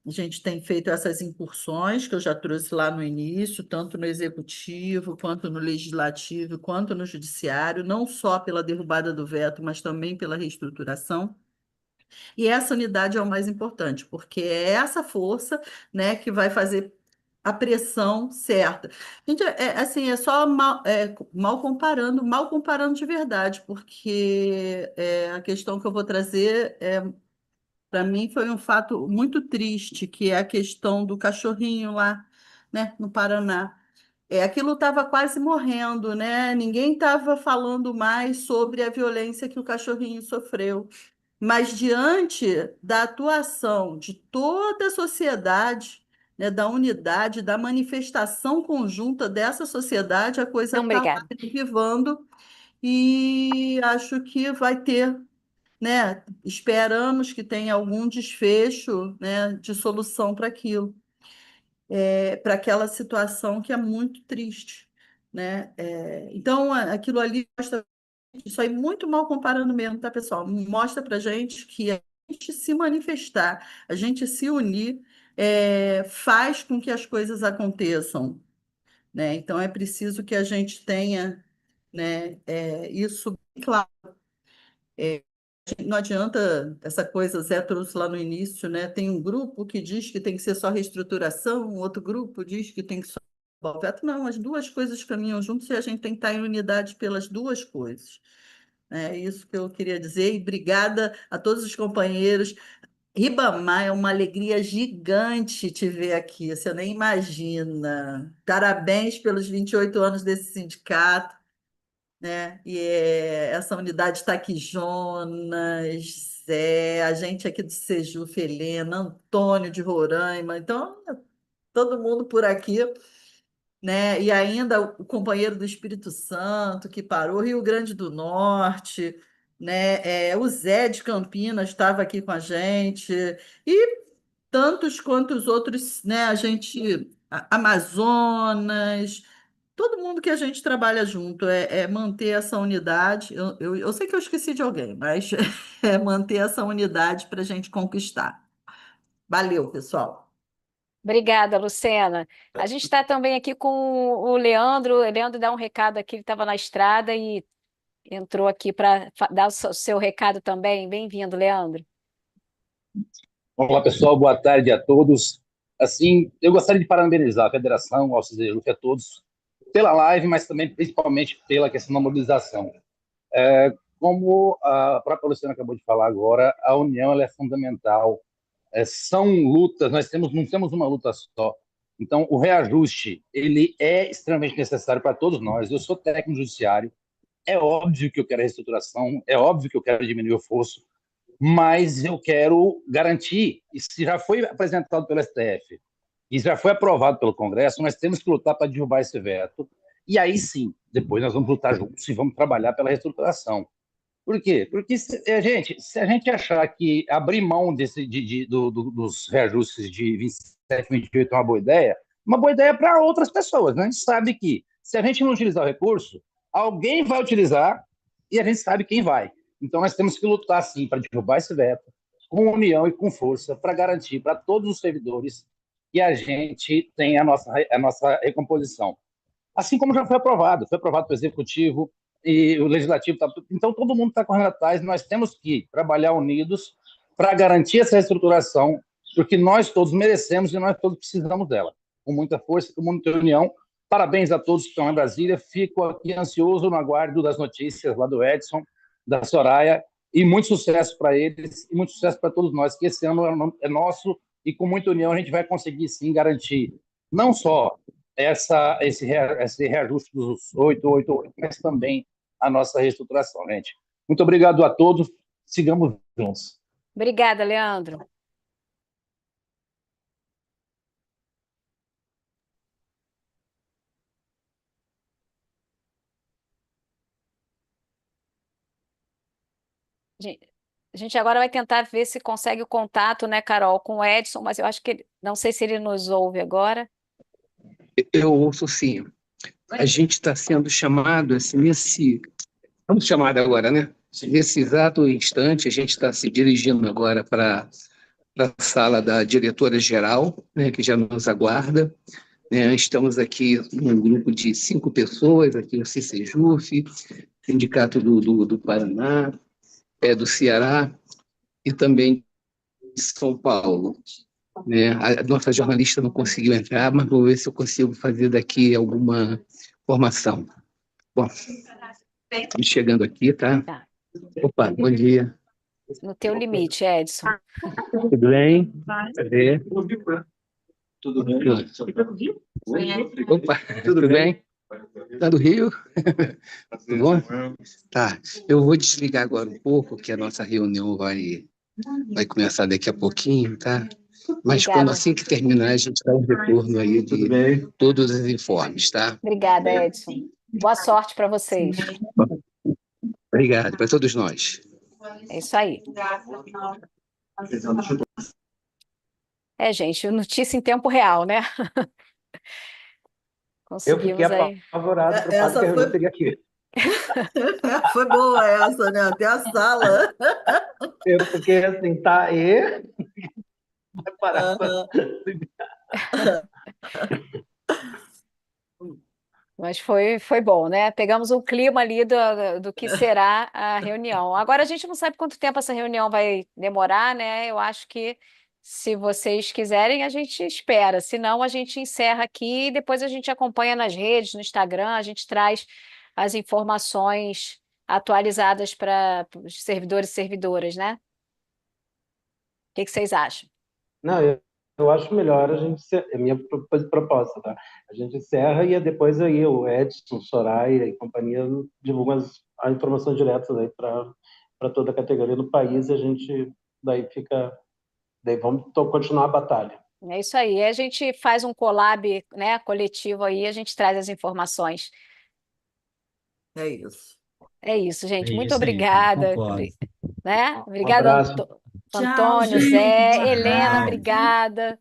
A gente tem feito essas incursões que eu já trouxe lá no início, tanto no executivo, quanto no legislativo, quanto no judiciário, não só pela derrubada do veto, mas também pela reestruturação. E essa unidade é o mais importante, porque é essa força, né, que vai fazer a pressão certa. Gente, assim, é só mal comparando de verdade, porque a questão que eu vou trazer para mim foi um fato muito triste, que é a questão do cachorrinho lá, né, no Paraná. Aquilo estava quase morrendo, né? Ninguém estava falando mais sobre a violência que o cachorrinho sofreu. Mas diante da atuação de toda a sociedade, né, da unidade, da manifestação conjunta dessa sociedade, a coisa Não, está obrigada. revivando e acho que vai ter, né? Esperamos que tenha algum desfecho, né, de solução para aquilo, para aquela situação que é muito triste, né? Então, aquilo ali mostra, isso aí muito mal comparando mesmo, tá, pessoal? Mostra para gente que a gente se manifestar, a gente se unir, faz com que as coisas aconteçam, né? Então, é preciso que a gente tenha, né, isso bem claro. Não adianta essa coisa, Zé trouxe lá no início, né? Tem um grupo que diz que tem que ser só reestruturação, um outro grupo diz que tem que só veto. Não, as duas coisas caminham juntas e a gente tem que estar em unidade pelas duas coisas. É isso que eu queria dizer, e obrigada a todos os companheiros. Ribamar, é uma alegria gigante te ver aqui, você nem imagina. Parabéns pelos 28 anos desse sindicato, né? E essa unidade está aqui, Jonas, Zé, a gente aqui do Sejuf, Helena, Antônio de Roraima, então todo mundo por aqui, né? E ainda o companheiro do Espírito Santo que parou, Rio Grande do Norte, né? O Zé de Campinas estava aqui com a gente, e tantos quanto os outros, né? A gente, Amazonas, todo mundo que a gente trabalha junto, é manter essa unidade. Eu sei que eu esqueci de alguém, mas é manter essa unidade para a gente conquistar. Valeu, pessoal. Obrigada, Lucena. A gente está também aqui com o Leandro. O Leandro dá um recado aqui, ele estava na estrada e entrou aqui para dar o seu recado também. Bem-vindo, Leandro. Olá, pessoal, boa tarde a todos. Assim, eu gostaria de parabenizar a Federação, ao CISEJUF, a todos, pela live, mas também, principalmente, pela questão da mobilização. Como a própria Luciana acabou de falar agora, a união ela é fundamental. São lutas, não temos uma luta só. Então, o reajuste ele é extremamente necessário para todos nós. Eu sou técnico judiciário, é óbvio que eu quero a reestruturação, é óbvio que eu quero diminuir o fosso, mas eu quero garantir, e se já foi apresentado pelo STF e já foi aprovado pelo Congresso, nós temos que lutar para derrubar esse veto, e aí sim, depois nós vamos lutar juntos e vamos trabalhar pela reestruturação. Por quê? Porque, se a gente achar que abrir mão dos reajustes de 27, 28 é uma boa ideia para outras pessoas, né? A gente sabe que, se a gente não utilizar o recurso, alguém vai utilizar e a gente sabe quem vai. Então, nós temos que lutar, sim, para derrubar esse veto, com união e com força, para garantir para todos os servidores que a gente tenha a nossa recomposição. Assim como já foi aprovado pelo Executivo e o Legislativo. Então, todo mundo está correndo atrás, nós temos que trabalhar unidos para garantir essa reestruturação, porque nós todos merecemos e nós todos precisamos dela, com muita força, com muita união. Parabéns a todos que estão em Brasília, fico aqui ansioso no aguardo das notícias lá do Edson, da Soraya, e muito sucesso para eles e muito sucesso para todos nós, que esse ano é nosso e com muita união a gente vai conseguir sim garantir não só esse reajuste dos 888, mas também a nossa reestruturação, gente. Muito obrigado a todos, sigamos juntos. Obrigada, Leandro. A gente agora vai tentar ver se consegue o contato, né, Carol, com o Edson, mas eu acho que não sei se ele nos ouve agora. Eu ouço sim. A gente está sendo chamado assim, Estamos chamados agora, né? Nesse exato instante, a gente está se dirigindo agora para a sala da diretora-geral, né, que já nos aguarda. Né? Estamos aqui num grupo de 5 pessoas, aqui no CISEJUF, Sindicato do Paraná, do Ceará e também de São Paulo. Né? A nossa jornalista não conseguiu entrar, mas vou ver se eu consigo fazer daqui alguma formação. Bom, estamos chegando aqui, tá? Opa, bom dia. No teu limite, Edson. Tudo bem? Prazer. Tudo bem? Opa, tudo bem? Tá do Rio? Tudo bom? Tá, eu vou desligar agora um pouco, que a nossa reunião vai começar daqui a pouquinho, tá? Mas Obrigada. assim que terminar, a gente dá um retorno aí de todos os informes, tá? Obrigada, Edson. Boa sorte para vocês. Obrigado, para todos nós. É isso aí. Gente, notícia em tempo real, né? Eu fiquei Conseguimos aí. apavorado por fato que eu não teria aqui. Foi boa essa, né? Até a sala. Eu fiquei assim, tá, e... Vai parar. Mas foi bom, né? Pegamos o clima ali do que será a reunião. Agora, a gente não sabe quanto tempo essa reunião vai demorar, né? Eu acho que, se vocês quiserem, a gente espera. Se não, a gente encerra aqui e depois a gente acompanha nas redes, no Instagram, a gente traz as informações atualizadas para os servidores e servidoras, né? O que vocês acham? Não, eu acho melhor a gente... É minha proposta, tá? A gente encerra e depois aí o Edson, Soraya e companhia divulgam a informação direta aí para para toda a categoria no país, a gente daí vamos continuar a batalha. É isso aí. A gente faz um collab, né, coletivo aí, a gente traz as informações. É isso. É isso, gente. É Muito isso aí, obrigada. concordo. Né? Obrigada, abraço. Tchau, Antônio, gente. Zé, Boa Helena, tarde. obrigada.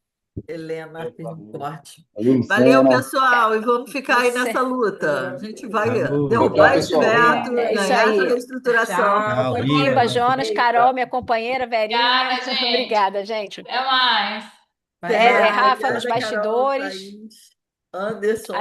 Helena, fez um corte. Valeu, Valeu, Lucena. pessoal, e vamos ficar aí Você- nessa luta. A gente vai Falou. derrubar esse Tchau, pessoal. veto, É isso ganhar essa aí. reestruturação. Tchau, Iba, viva. Jonas, Carol, minha companheira, Verinha. Obrigada, gente. Obrigada, gente. Até mais. Vai lá, Rafa, nos obrigada, Carol, bastidores. Thaís, Anderson.